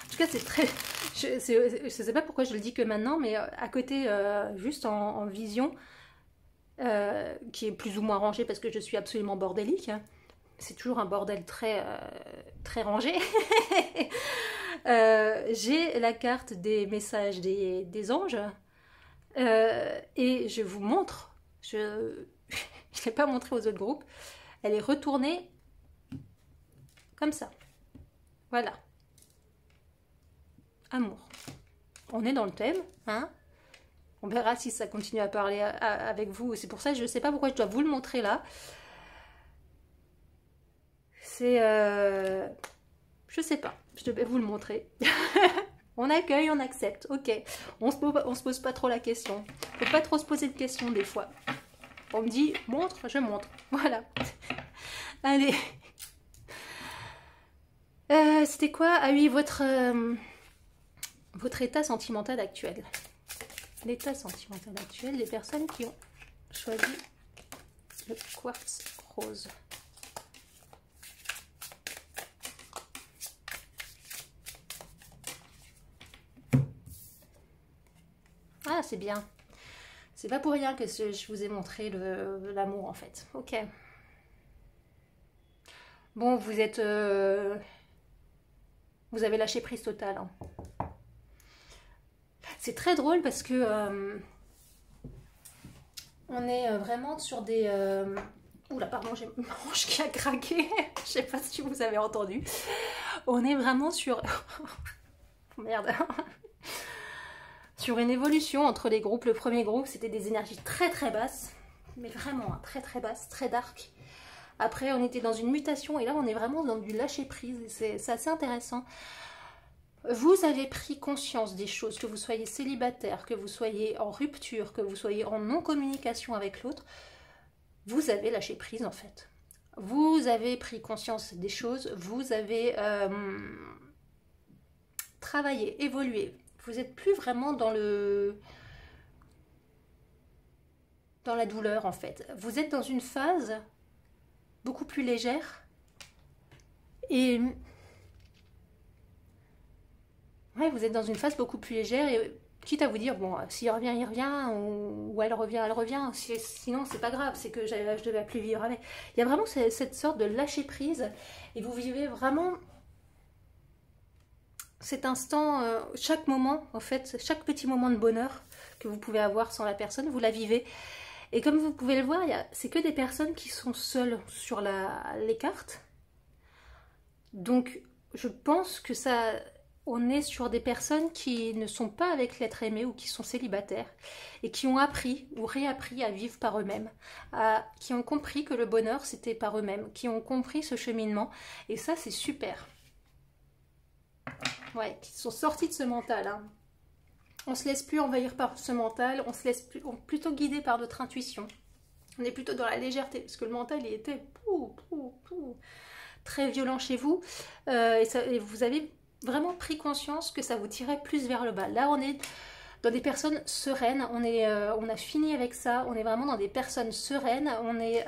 tout cas, c'est très... Je ne sais pas pourquoi je le dis que maintenant, mais à côté, juste en vision, qui est plus ou moins rangé parce que je suis absolument bordélique. C'est toujours un bordel très rangé. J'ai la carte des messages des anges. Et je vous montre, je ne l'ai pas montré aux autres groupes, elle est retournée comme ça. Voilà. Amour. On est dans le thème, hein. On verra si ça continue à parler avec vous. C'est pour ça que je ne sais pas pourquoi je dois vous le montrer là. C'est... je sais pas. Je devais vous le montrer. On accueille, on accepte, ok. On se pose pas trop la question. Faut pas trop se poser de questions des fois. On me dit, montre, je montre. Voilà. Allez. C'était quoi? Ah oui, votre état sentimental actuel. L'état sentimental actuel des personnes qui ont choisi le quartz rose. Ah, c'est bien. C'est pas pour rien que je vous ai montré l'amour en fait. Ok. Bon, vous êtes... vous avez lâché prise totale. Hein. C'est très drôle parce que... on est vraiment sur des... Oula, pardon, j'ai ma hanche qui a craqué. Je sais pas si vous avez entendu. On est vraiment sur... Merde. Sur une évolution entre les groupes. Le premier groupe, c'était des énergies très très basses. Mais vraiment, hein, très très basses, très dark. Après, on était dans une mutation. Et là, on est vraiment dans du lâcher-prise. C'est assez intéressant. Vous avez pris conscience des choses, que vous soyez célibataire, que vous soyez en rupture, que vous soyez en non-communication avec l'autre. Vous avez lâché prise en fait. Vous avez pris conscience des choses. Vous avez travaillé, évolué. Vous n'êtes plus vraiment dans la douleur en fait. Vous êtes dans une phase beaucoup plus légère et ouais, vous êtes dans une phase beaucoup plus légère et quitte à vous dire bon, s'il revient, il revient, ou elle revient. Sinon, c'est pas grave, c'est que je devais plus vivre avec. Il y a vraiment cette sorte de lâcher prise et vous vivez vraiment cet instant, chaque moment, en fait, chaque petit moment de bonheur que vous pouvez avoir sans la personne, vous la vivez. Et comme vous pouvez le voir, c'est que des personnes qui sont seules sur les cartes. Donc, je pense que on est sur des personnes qui ne sont pas avec l'être aimé ou qui sont célibataires et qui ont appris ou réappris à vivre par eux-mêmes, qui ont compris que le bonheur, c'était par eux-mêmes, qui ont compris ce cheminement. Et ça, c'est super. Ouais, qui sont sortis de ce mental. Hein. On se laisse plus envahir par ce mental, on se laisse plutôt guider par notre intuition. On est plutôt dans la légèreté, parce que le mental, il était très violent chez vous. Et vous avez vraiment pris conscience que ça vous tirait plus vers le bas. Là, on est dans des personnes sereines, on a fini avec ça, on est vraiment dans des personnes sereines, on est...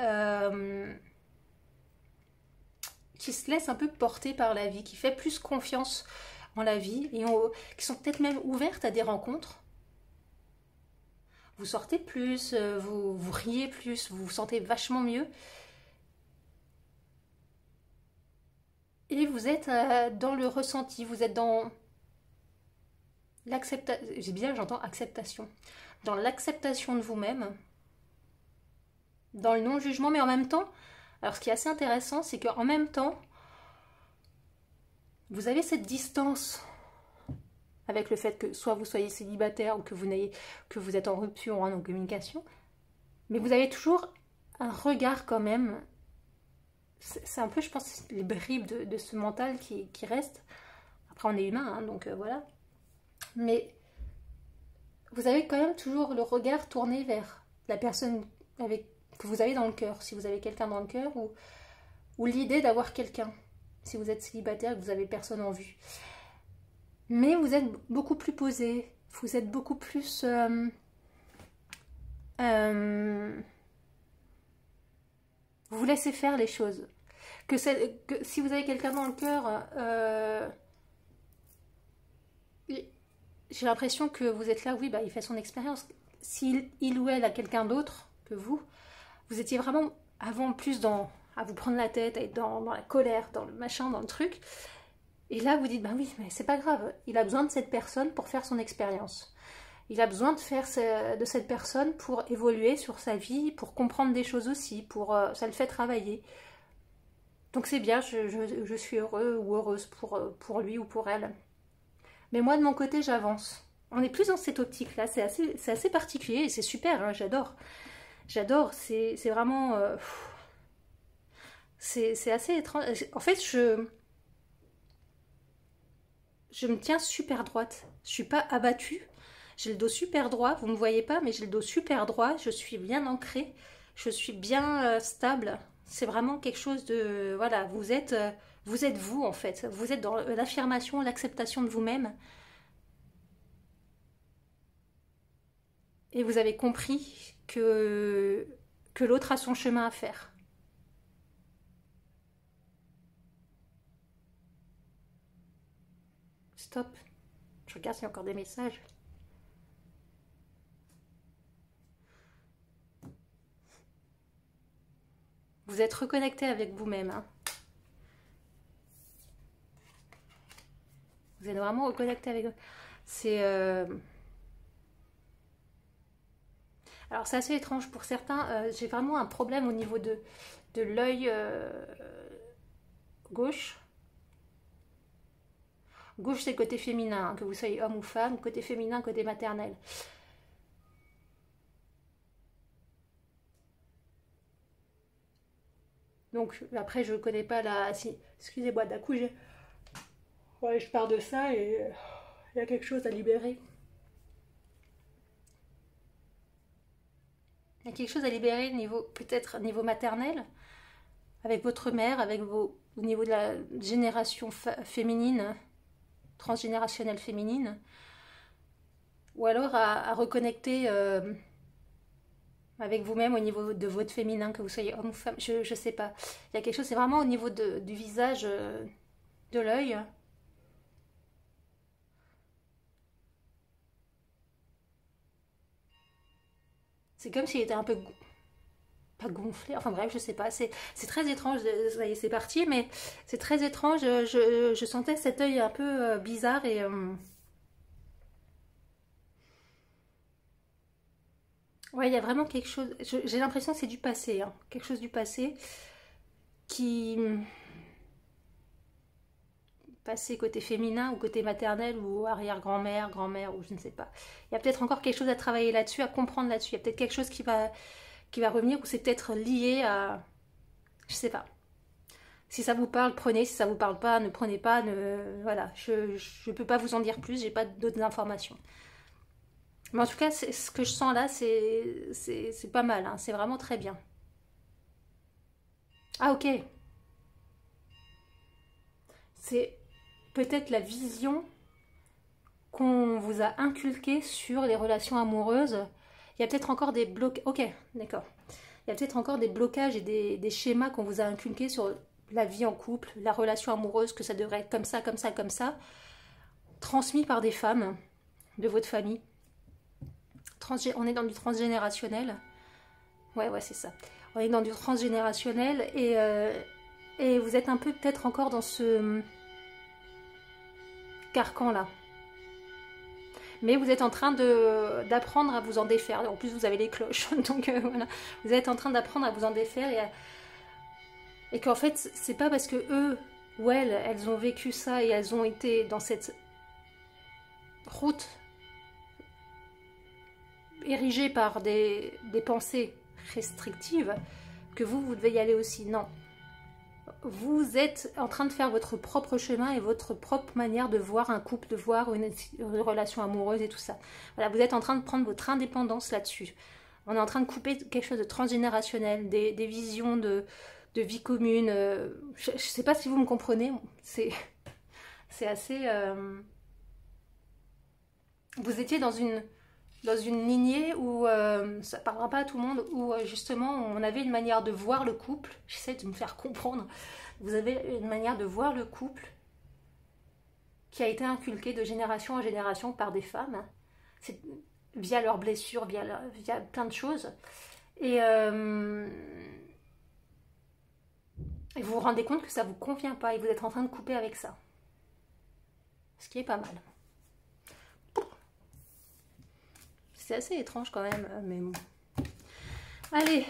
qui se laissent un peu porter par la vie, qui fait plus confiance en la vie et qui sont peut-être même ouvertes à des rencontres. Vous sortez plus, vous riez plus, vous vous sentez vachement mieux. Et vous êtes dans le ressenti, vous êtes dans l'acceptation, j'ai bien j'entends acceptation, dans l'acceptation de vous-même, dans le non-jugement, mais en même temps, alors ce qui est assez intéressant, c'est qu'en même temps, vous avez cette distance avec le fait que soit vous soyez célibataire ou que vous êtes en rupture ou en communication, mais vous avez toujours un regard quand même. C'est un peu, je pense, les bribes de ce mental qui restent. Après, on est humain, hein, donc voilà. Mais vous avez quand même toujours le regard tourné vers la personne que vous avez dans le cœur, si vous avez quelqu'un dans le cœur, ou l'idée d'avoir quelqu'un. Si vous êtes célibataire et que vous n'avez personne en vue. Mais vous êtes beaucoup plus posé, vous êtes beaucoup plus... vous laissez faire les choses. Que si vous avez quelqu'un dans le cœur, j'ai l'impression que vous êtes là, oui, bah, il fait son expérience. S'il ou elle a quelqu'un d'autre que vous étiez vraiment avant plus à vous prendre la tête, à être dans la colère, dans le machin, dans le truc. Et là, vous dites, bah oui, mais c'est pas grave. Il a besoin de cette personne pour faire son expérience. Il a besoin de cette personne pour évoluer sur sa vie, pour comprendre des choses aussi, ça le fait travailler. Donc c'est bien, je suis heureux ou heureuse pour lui ou pour elle. Mais moi, de mon côté, j'avance. On est plus dans cette optique-là, c'est assez particulier et c'est super, hein, j'adore. J'adore, c'est vraiment... c'est assez étrange. En fait, je me tiens super droite. Je suis pas abattue. J'ai le dos super droit. Vous ne me voyez pas, mais j'ai le dos super droit. Je suis bien ancrée. Je suis bien stable. C'est vraiment quelque chose de... Voilà, vous êtes vous en fait. Vous êtes dans l'affirmation, l'acceptation de vous-même. Et vous avez compris que l'autre a son chemin à faire. Stop. Je regarde s'il y a encore des messages. Vous êtes reconnecté avec vous-même. Hein. Vous êtes vraiment reconnecté avec vous. C'est... Alors c'est assez étrange pour certains. J'ai vraiment un problème au niveau de l'œil gauche. Gauche, c'est côté féminin, hein, que vous soyez homme ou femme. Côté féminin, côté maternel. Donc, après, je ne connais pas la... Si, excusez-moi, d'un coup, ouais, je pars de ça et il y a quelque chose à libérer. Il y a quelque chose à libérer peut-être niveau maternel, avec votre mère, avec au niveau de la génération féminine, transgénérationnelle féminine, ou alors à reconnecter avec vous-même au niveau de votre féminin, que vous soyez homme ou femme, je ne sais pas. Il y a quelque chose, c'est vraiment au niveau du visage, de l'œil. C'est comme s'il était un peu... pas gonflé, enfin bref, je sais pas, c'est très étrange, ça y est, c'est parti, mais c'est très étrange, je sentais cet œil un peu bizarre et... Ouais, il y a vraiment quelque chose, j'ai l'impression que c'est du passé, hein, quelque chose du passé qui... Passé côté féminin ou côté maternel ou arrière-grand-mère, grand-mère ou je ne sais pas. Il y a peut-être encore quelque chose à travailler là-dessus, à comprendre là-dessus, il y a peut-être quelque chose qui va revenir ou c'est peut-être lié à... Je sais pas. Si ça vous parle, prenez. Si ça vous parle pas, ne prenez pas. Voilà, je peux pas vous en dire plus, j'ai pas d'autres informations. Mais en tout cas, ce que je sens là, c'est pas mal. Hein, c'est vraiment très bien. Ah ok. C'est peut-être la vision qu'on vous a inculquée sur les relations amoureuses. Il y a peut-être encore des blocages. Ok, d'accord. Il y a peut-être encore des blocages et des schémas qu'on vous a inculqués sur la vie en couple, la relation amoureuse, que ça devrait être comme ça, comme ça, comme ça, transmis par des femmes de votre famille. On est dans du transgénérationnel. Ouais, c'est ça. On est dans du transgénérationnel et vous êtes un peu peut-être encore dans ce carcan-là. Mais vous êtes en train d'apprendre à vous en défaire. En plus, vous avez les cloches. Donc voilà, vous êtes en train d'apprendre à vous en défaire et qu'en fait, c'est pas parce que eux ou elles ont vécu ça et elles ont été dans cette route érigée par des pensées restrictives que vous devez y aller aussi. Non. Vous êtes en train de faire votre propre chemin et votre propre manière de voir un couple, de voir une relation amoureuse et tout ça. Voilà, vous êtes en train de prendre votre indépendance là-dessus. On est en train de couper quelque chose de transgénérationnel, des visions de vie commune. Je ne sais pas si vous me comprenez, c'est assez... Vous étiez dans une lignée où ça ne parlera pas à tout le monde, où justement on avait une manière de voir le couple. J'essaie de me faire comprendre. Vous avez une manière de voir le couple qui a été inculquée de génération en génération par des femmes. C'est via leurs blessures, via plein de choses. Et vous vous rendez compte que ça ne vous convient pas et vous êtes en train de couper avec ça. Ce qui est pas mal. C'est assez étrange quand même, mais bon. Allez.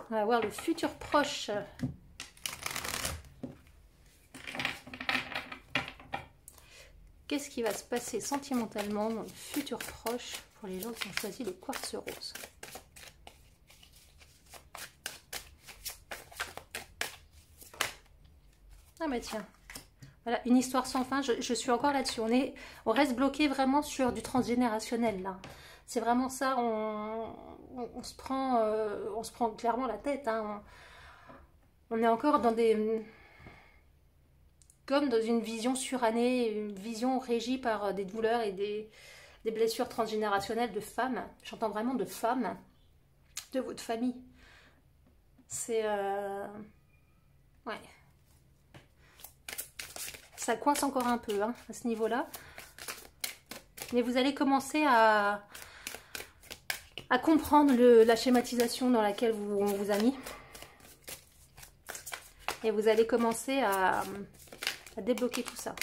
On va voir le futur proche. Qu'est-ce qui va se passer sentimentalement dans le futur proche pour les gens qui ont choisi le quartz rose? Ah bah tiens. Voilà, une histoire sans fin, je suis encore là-dessus. On reste bloqué vraiment sur du transgénérationnel là. C'est vraiment ça, on se prend clairement la tête. Hein. On est encore dans comme dans une vision surannée, une vision régie par des douleurs et des blessures transgénérationnelles de femmes. J'entends vraiment de femmes, de votre famille. C'est... Ouais. Ça coince encore un peu hein, à ce niveau-là. Mais vous allez commencer à comprendre la schématisation dans laquelle on vous a mis. Et vous allez commencer à débloquer tout ça.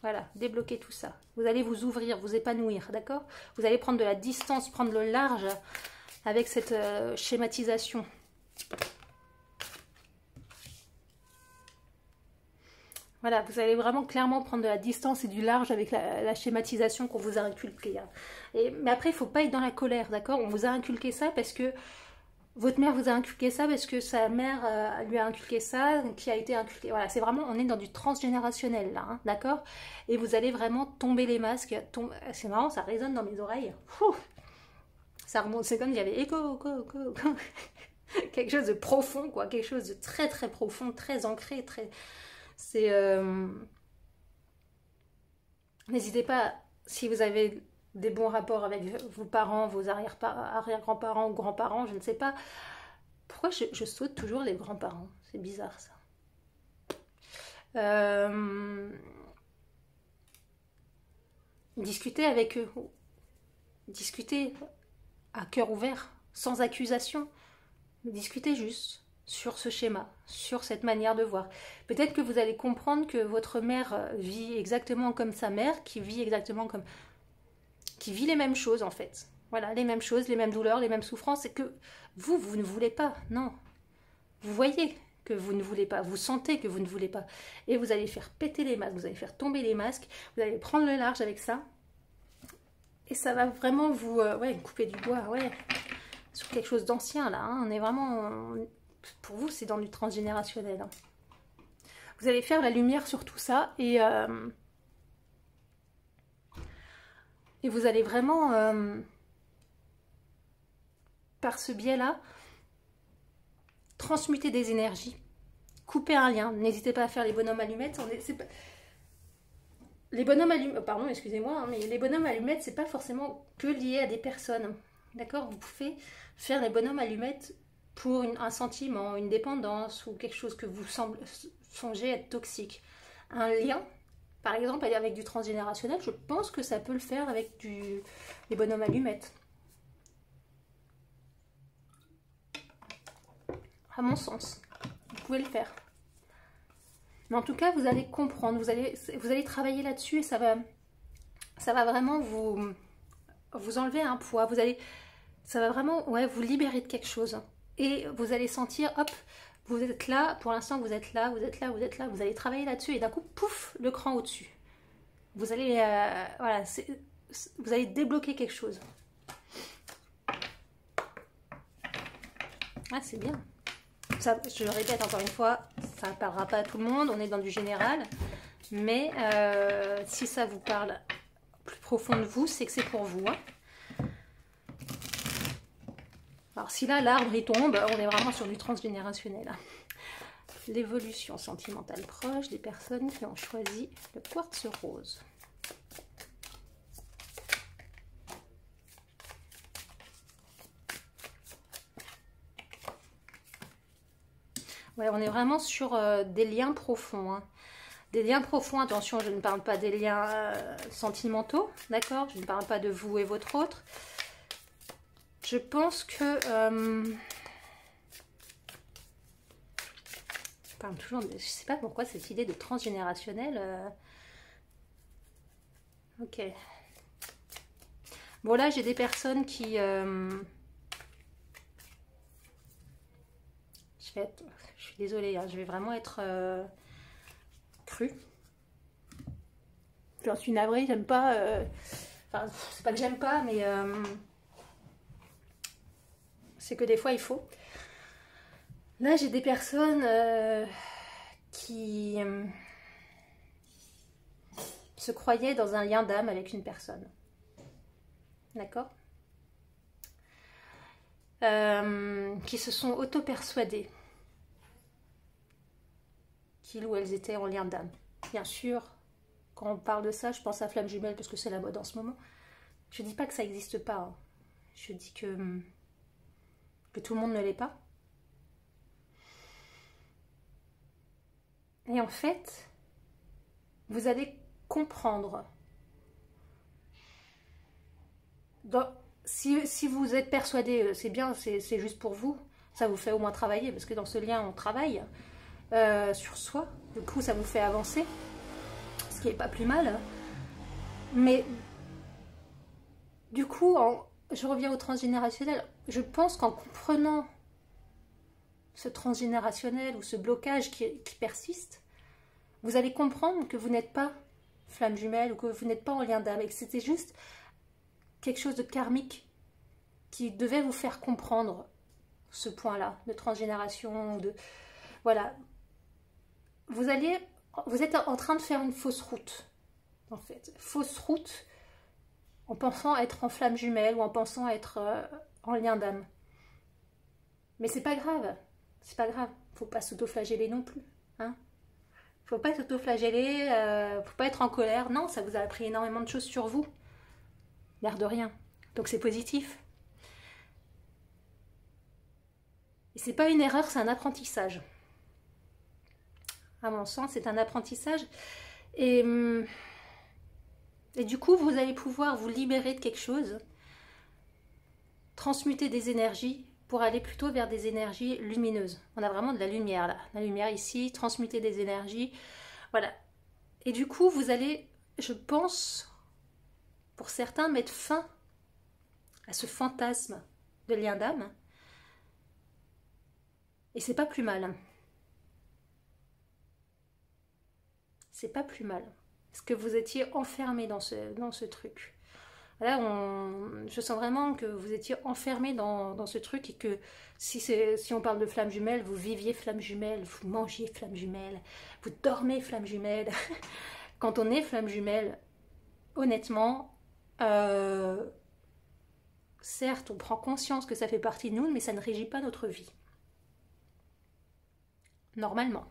Voilà, débloquer tout ça. Vous allez vous ouvrir, vous épanouir, d'accord? Vous allez prendre de la distance, prendre le large avec cette schématisation. Voilà, vous allez vraiment clairement prendre de la distance et du large avec la schématisation qu'on vous a inculquée. Hein. Mais après, il ne faut pas être dans la colère, d'accord? On vous a inculqué ça parce que votre mère vous a inculqué ça, parce que sa mère lui a inculqué ça, qui a été inculqué. Voilà, c'est vraiment, on est dans du transgénérationnel là, hein, d'accord? Et vous allez vraiment tomber les masques. C'est marrant, ça résonne dans mes oreilles. Ouh, ça remonte, c'est comme s'il y avait écho. Quelque chose de profond, quoi. Quelque chose de très très profond, très ancré, très... C'est... N'hésitez pas, si vous avez des bons rapports avec vos parents, vos arrière-grands-parents ou grands-parents, je ne sais pas. Pourquoi je saute toujours les grands-parents? C'est bizarre ça. Discutez avec eux. Discutez à cœur ouvert, sans accusation. Discutez juste sur ce schéma, sur cette manière de voir. Peut-être que vous allez comprendre que votre mère vit exactement comme sa mère, qui vit exactement comme... qui vit les mêmes choses en fait. Voilà, les mêmes choses, les mêmes douleurs, les mêmes souffrances, et que vous ne voulez pas, non. Vous voyez que vous ne voulez pas, vous sentez que vous ne voulez pas. Et vous allez faire péter les masques, vous allez faire tomber les masques, vous allez prendre le large avec ça. Et ça va vraiment vous couper du bois, ouais. Sur quelque chose d'ancien là, hein. On est vraiment... Pour vous, c'est dans du transgénérationnel. Hein. Vous allez faire la lumière sur tout ça et vous allez vraiment, par ce biais-là, transmuter des énergies, couper un lien. N'hésitez pas à faire les bonhommes allumettes. Les bonhommes allumettes, pardon, excusez-moi, hein, mais les bonhommes allumettes, c'est pas forcément que lié à des personnes. D'accord? Vous pouvez faire les bonhommes allumettes pour un sentiment, une dépendance ou quelque chose que vous songez être toxique. Un lien, par exemple, avec du transgénérationnel, je pense que ça peut le faire avec les bonhommes allumettes. À mon sens, vous pouvez le faire. Mais en tout cas, vous allez comprendre, vous allez travailler là-dessus et ça va vraiment vous enlever un poids. Ça va vraiment vous libérer de quelque chose. Et vous allez sentir, hop, vous êtes là, pour l'instant vous êtes là, vous êtes là, vous êtes là, vous allez travailler là-dessus et d'un coup, pouf, le cran au-dessus. Vous allez, voilà, vous allez débloquer quelque chose. Ah, c'est bien. Ça, je le répète encore une fois, ça ne parlera pas à tout le monde, on est dans du général. Mais si ça vous parle plus profond de vous, c'est que c'est pour vous. Hein. Alors si là, l'arbre il tombe, on est vraiment sur du transgénérationnel. L'évolution sentimentale proche des personnes qui ont choisi le quartz rose. Ouais, on est vraiment sur des liens profonds. Hein. Des liens profonds, attention, je ne parle pas des liens sentimentaux, d'accord? Je ne parle pas de vous et votre autre. Je pense que... je parle toujours de... Je sais pas pourquoi cette idée de transgénérationnel... Ok. Bon, là, j'ai des personnes qui... Je suis désolée, hein, je vais vraiment être crue. J'en suis navrée, j'aime pas... Enfin, c'est pas que j'aime pas, mais... c'est que des fois il faut. Là j'ai des personnes qui se croyait dans un lien d'âme avec une personne. D'accord? Qui se sont auto-persuadés qu'ils ou elles étaient en lien d'âme. Bien sûr, quand on parle de ça, je pense à flamme jumelle parce que c'est la mode en ce moment. Je ne dis pas que ça n'existe pas. Hein. Je dis que tout le monde ne l'est pas. Et en fait, vous allez comprendre. Si vous êtes persuadé, c'est bien, c'est juste pour vous. Ça vous fait au moins travailler, parce que dans ce lien, on travaille sur soi. Du coup, ça vous fait avancer, ce qui n'est pas plus mal. Mais du coup, je reviens au transgénérationnel. Je pense qu'en comprenant ce transgénérationnel ou ce blocage qui persiste, vous allez comprendre que vous n'êtes pas flamme jumelle ou que vous n'êtes pas en lien d'âme et que c'était juste quelque chose de karmique qui devait vous faire comprendre ce point-là de transgénération. Voilà. Vous êtes en train de faire une fausse route, en fait. Fausse route en pensant être en flamme jumelle ou en pensant être en lien d'âme. Mais c'est pas grave. C'est pas grave. Faut pas s'auto-flageller non plus. Hein. Faut pas s'auto-flageller, faut pas être en colère. Non, ça vous a appris énormément de choses sur vous. L'air de rien. Donc c'est positif. Et c'est pas une erreur, c'est un apprentissage. À mon sens, c'est un apprentissage. Et du coup, vous allez pouvoir vous libérer de quelque chose, transmuter des énergies pour aller plutôt vers des énergies lumineuses. On a vraiment de la lumière là. La lumière ici, transmuter des énergies. Voilà. Et du coup, vous allez, je pense, pour certains, mettre fin à ce fantasme de lien d'âme. Et c'est pas plus mal. C'est pas plus mal. Parce que vous étiez enfermé dans ce truc. Là, je sens vraiment que vous étiez enfermé dans ce truc et que si on parle de flamme jumelle, vous viviez flamme jumelle, vous mangiez flamme jumelle, vous dormez flamme jumelle. Quand on est flamme jumelle, honnêtement, certes, on prend conscience que ça fait partie de nous, mais ça ne régit pas notre vie. Normalement,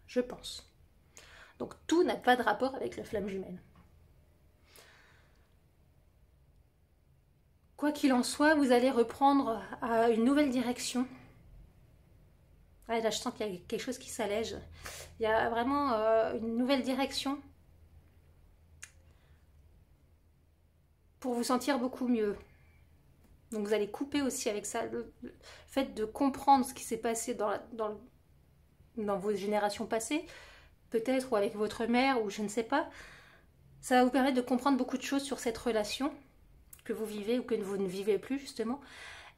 je pense. Donc tout n'a pas de rapport avec la flamme jumelle. Quoi qu'il en soit, vous allez reprendre une nouvelle direction. Ah, là, je sens qu'il y a quelque chose qui s'allège. Il y a vraiment une nouvelle direction pour vous sentir beaucoup mieux. Donc vous allez couper aussi avec ça. Le fait de comprendre ce qui s'est passé dans vos générations passées, peut-être, ou avec votre mère, ou je ne sais pas, ça va vous permettre de comprendre beaucoup de choses sur cette relation que vous vivez ou que vous ne vivez plus justement,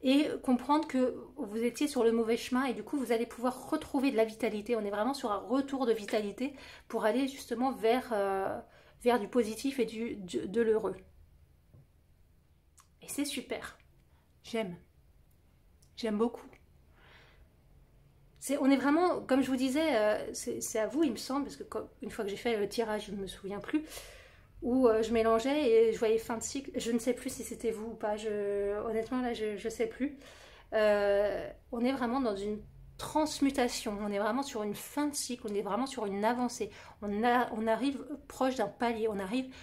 et comprendre que vous étiez sur le mauvais chemin et du coup vous allez pouvoir retrouver de la vitalité. On est vraiment sur un retour de vitalité pour aller justement vers du positif et de l'heureux. Et c'est super. J'aime beaucoup. On est vraiment, comme je vous disais, c'est à vous il me semble, parce que une fois que j'ai fait le tirage, je ne me souviens plus, où je mélangeais et je voyais fin de cycle. Je ne sais plus si c'était vous ou pas. Honnêtement, là, je ne sais plus. On est vraiment dans une transmutation. On est vraiment sur une fin de cycle. On est vraiment sur une avancée. On arrive proche d'un palier. On arrive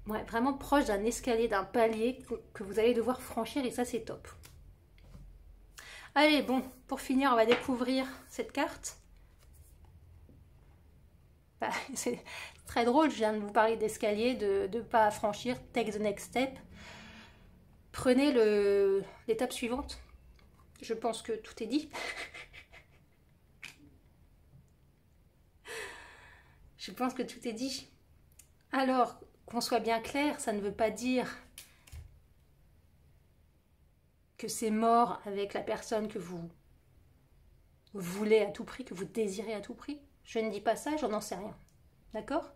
vraiment proche d'un escalier, d'un palier que vous allez devoir franchir. Et ça, c'est top. Allez, bon, pour finir, on va découvrir cette carte. Bah, c'est très drôle, je viens de vous parler d'escalier, de pas à franchir, take the next step. Prenez l'étape suivante. Je pense que tout est dit. Je pense que tout est dit. Alors, qu'on soit bien clair, ça ne veut pas dire que c'est mort avec la personne que vous voulez à tout prix, que vous désirez à tout prix. Je ne dis pas ça, j'en sais rien. D'accord?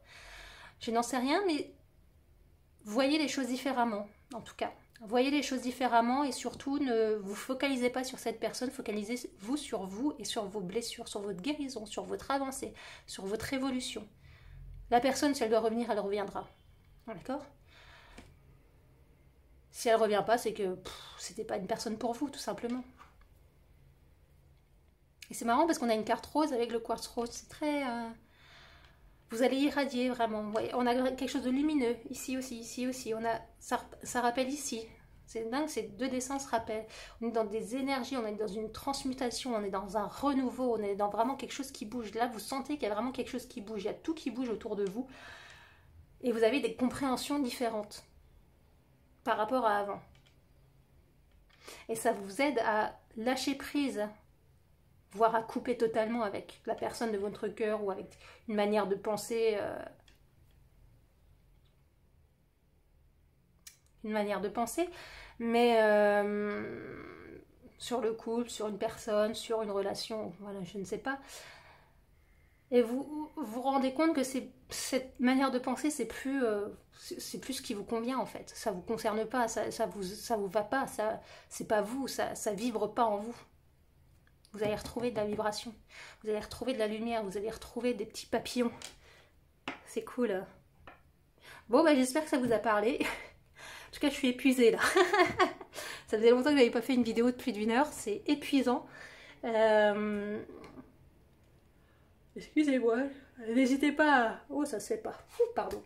Je n'en sais rien, mais voyez les choses différemment, en tout cas. Voyez les choses différemment et surtout ne vous focalisez pas sur cette personne, focalisez-vous sur vous et sur vos blessures, sur votre guérison, sur votre avancée, sur votre évolution. La personne, si elle doit revenir, elle reviendra. D'accord? Si elle ne revient pas, c'est que c'était pas une personne pour vous, tout simplement. Et c'est marrant parce qu'on a une carte rose avec le quartz rose. C'est très... vous allez irradier vraiment. Vous voyez, on a quelque chose de lumineux. Ici aussi, ici aussi. On a, ça rappelle ici. C'est dingue, ces deux dessins se rappellent. On est dans des énergies, on est dans une transmutation, on est dans un renouveau, on est dans vraiment quelque chose qui bouge. Là, vous sentez qu'il y a vraiment quelque chose qui bouge. Il y a tout qui bouge autour de vous. Et vous avez des compréhensions différentes par rapport à avant. Et ça vous aide à lâcher prise, voire à couper totalement avec la personne de votre cœur ou avec une manière de penser, mais sur le couple, sur une personne, sur une relation, voilà, je ne sais pas. Et vous vous rendez compte que cette manière de penser, c'est plus ce qui vous convient en fait. Ça vous concerne pas, ça vous va pas, c'est pas vous, ça vibre pas en vous. Vous allez retrouver de la vibration, vous allez retrouver de la lumière, vous allez retrouver des petits papillons. C'est cool. Bon, bah, j'espère que ça vous a parlé. En tout cas, je suis épuisée là. Ça faisait longtemps que je n'avais pas fait une vidéo de plus d'1 heure, c'est épuisant. Excusez-moi, n'hésitez pas à... Oh, ça se fait pas. Pardon.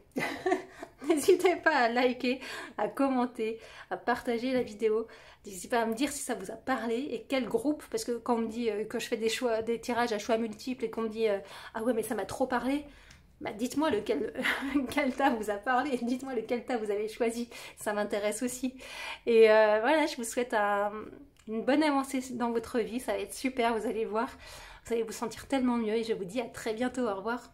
N'hésitez pas à liker, à commenter, à partager la vidéo. N'hésitez pas à me dire si ça vous a parlé et quel groupe. Parce que quand on me dit que je fais des tirages à choix multiples et qu'on me dit ah ouais, mais ça m'a trop parlé. Bah, dites-moi lequel tas vous a parlé. Dites-moi lequel tas vous avez choisi. Ça m'intéresse aussi. Et voilà, je vous souhaite une bonne avancée dans votre vie. Ça va être super, vous allez voir. Vous allez vous sentir tellement mieux et je vous dis à très bientôt. Au revoir.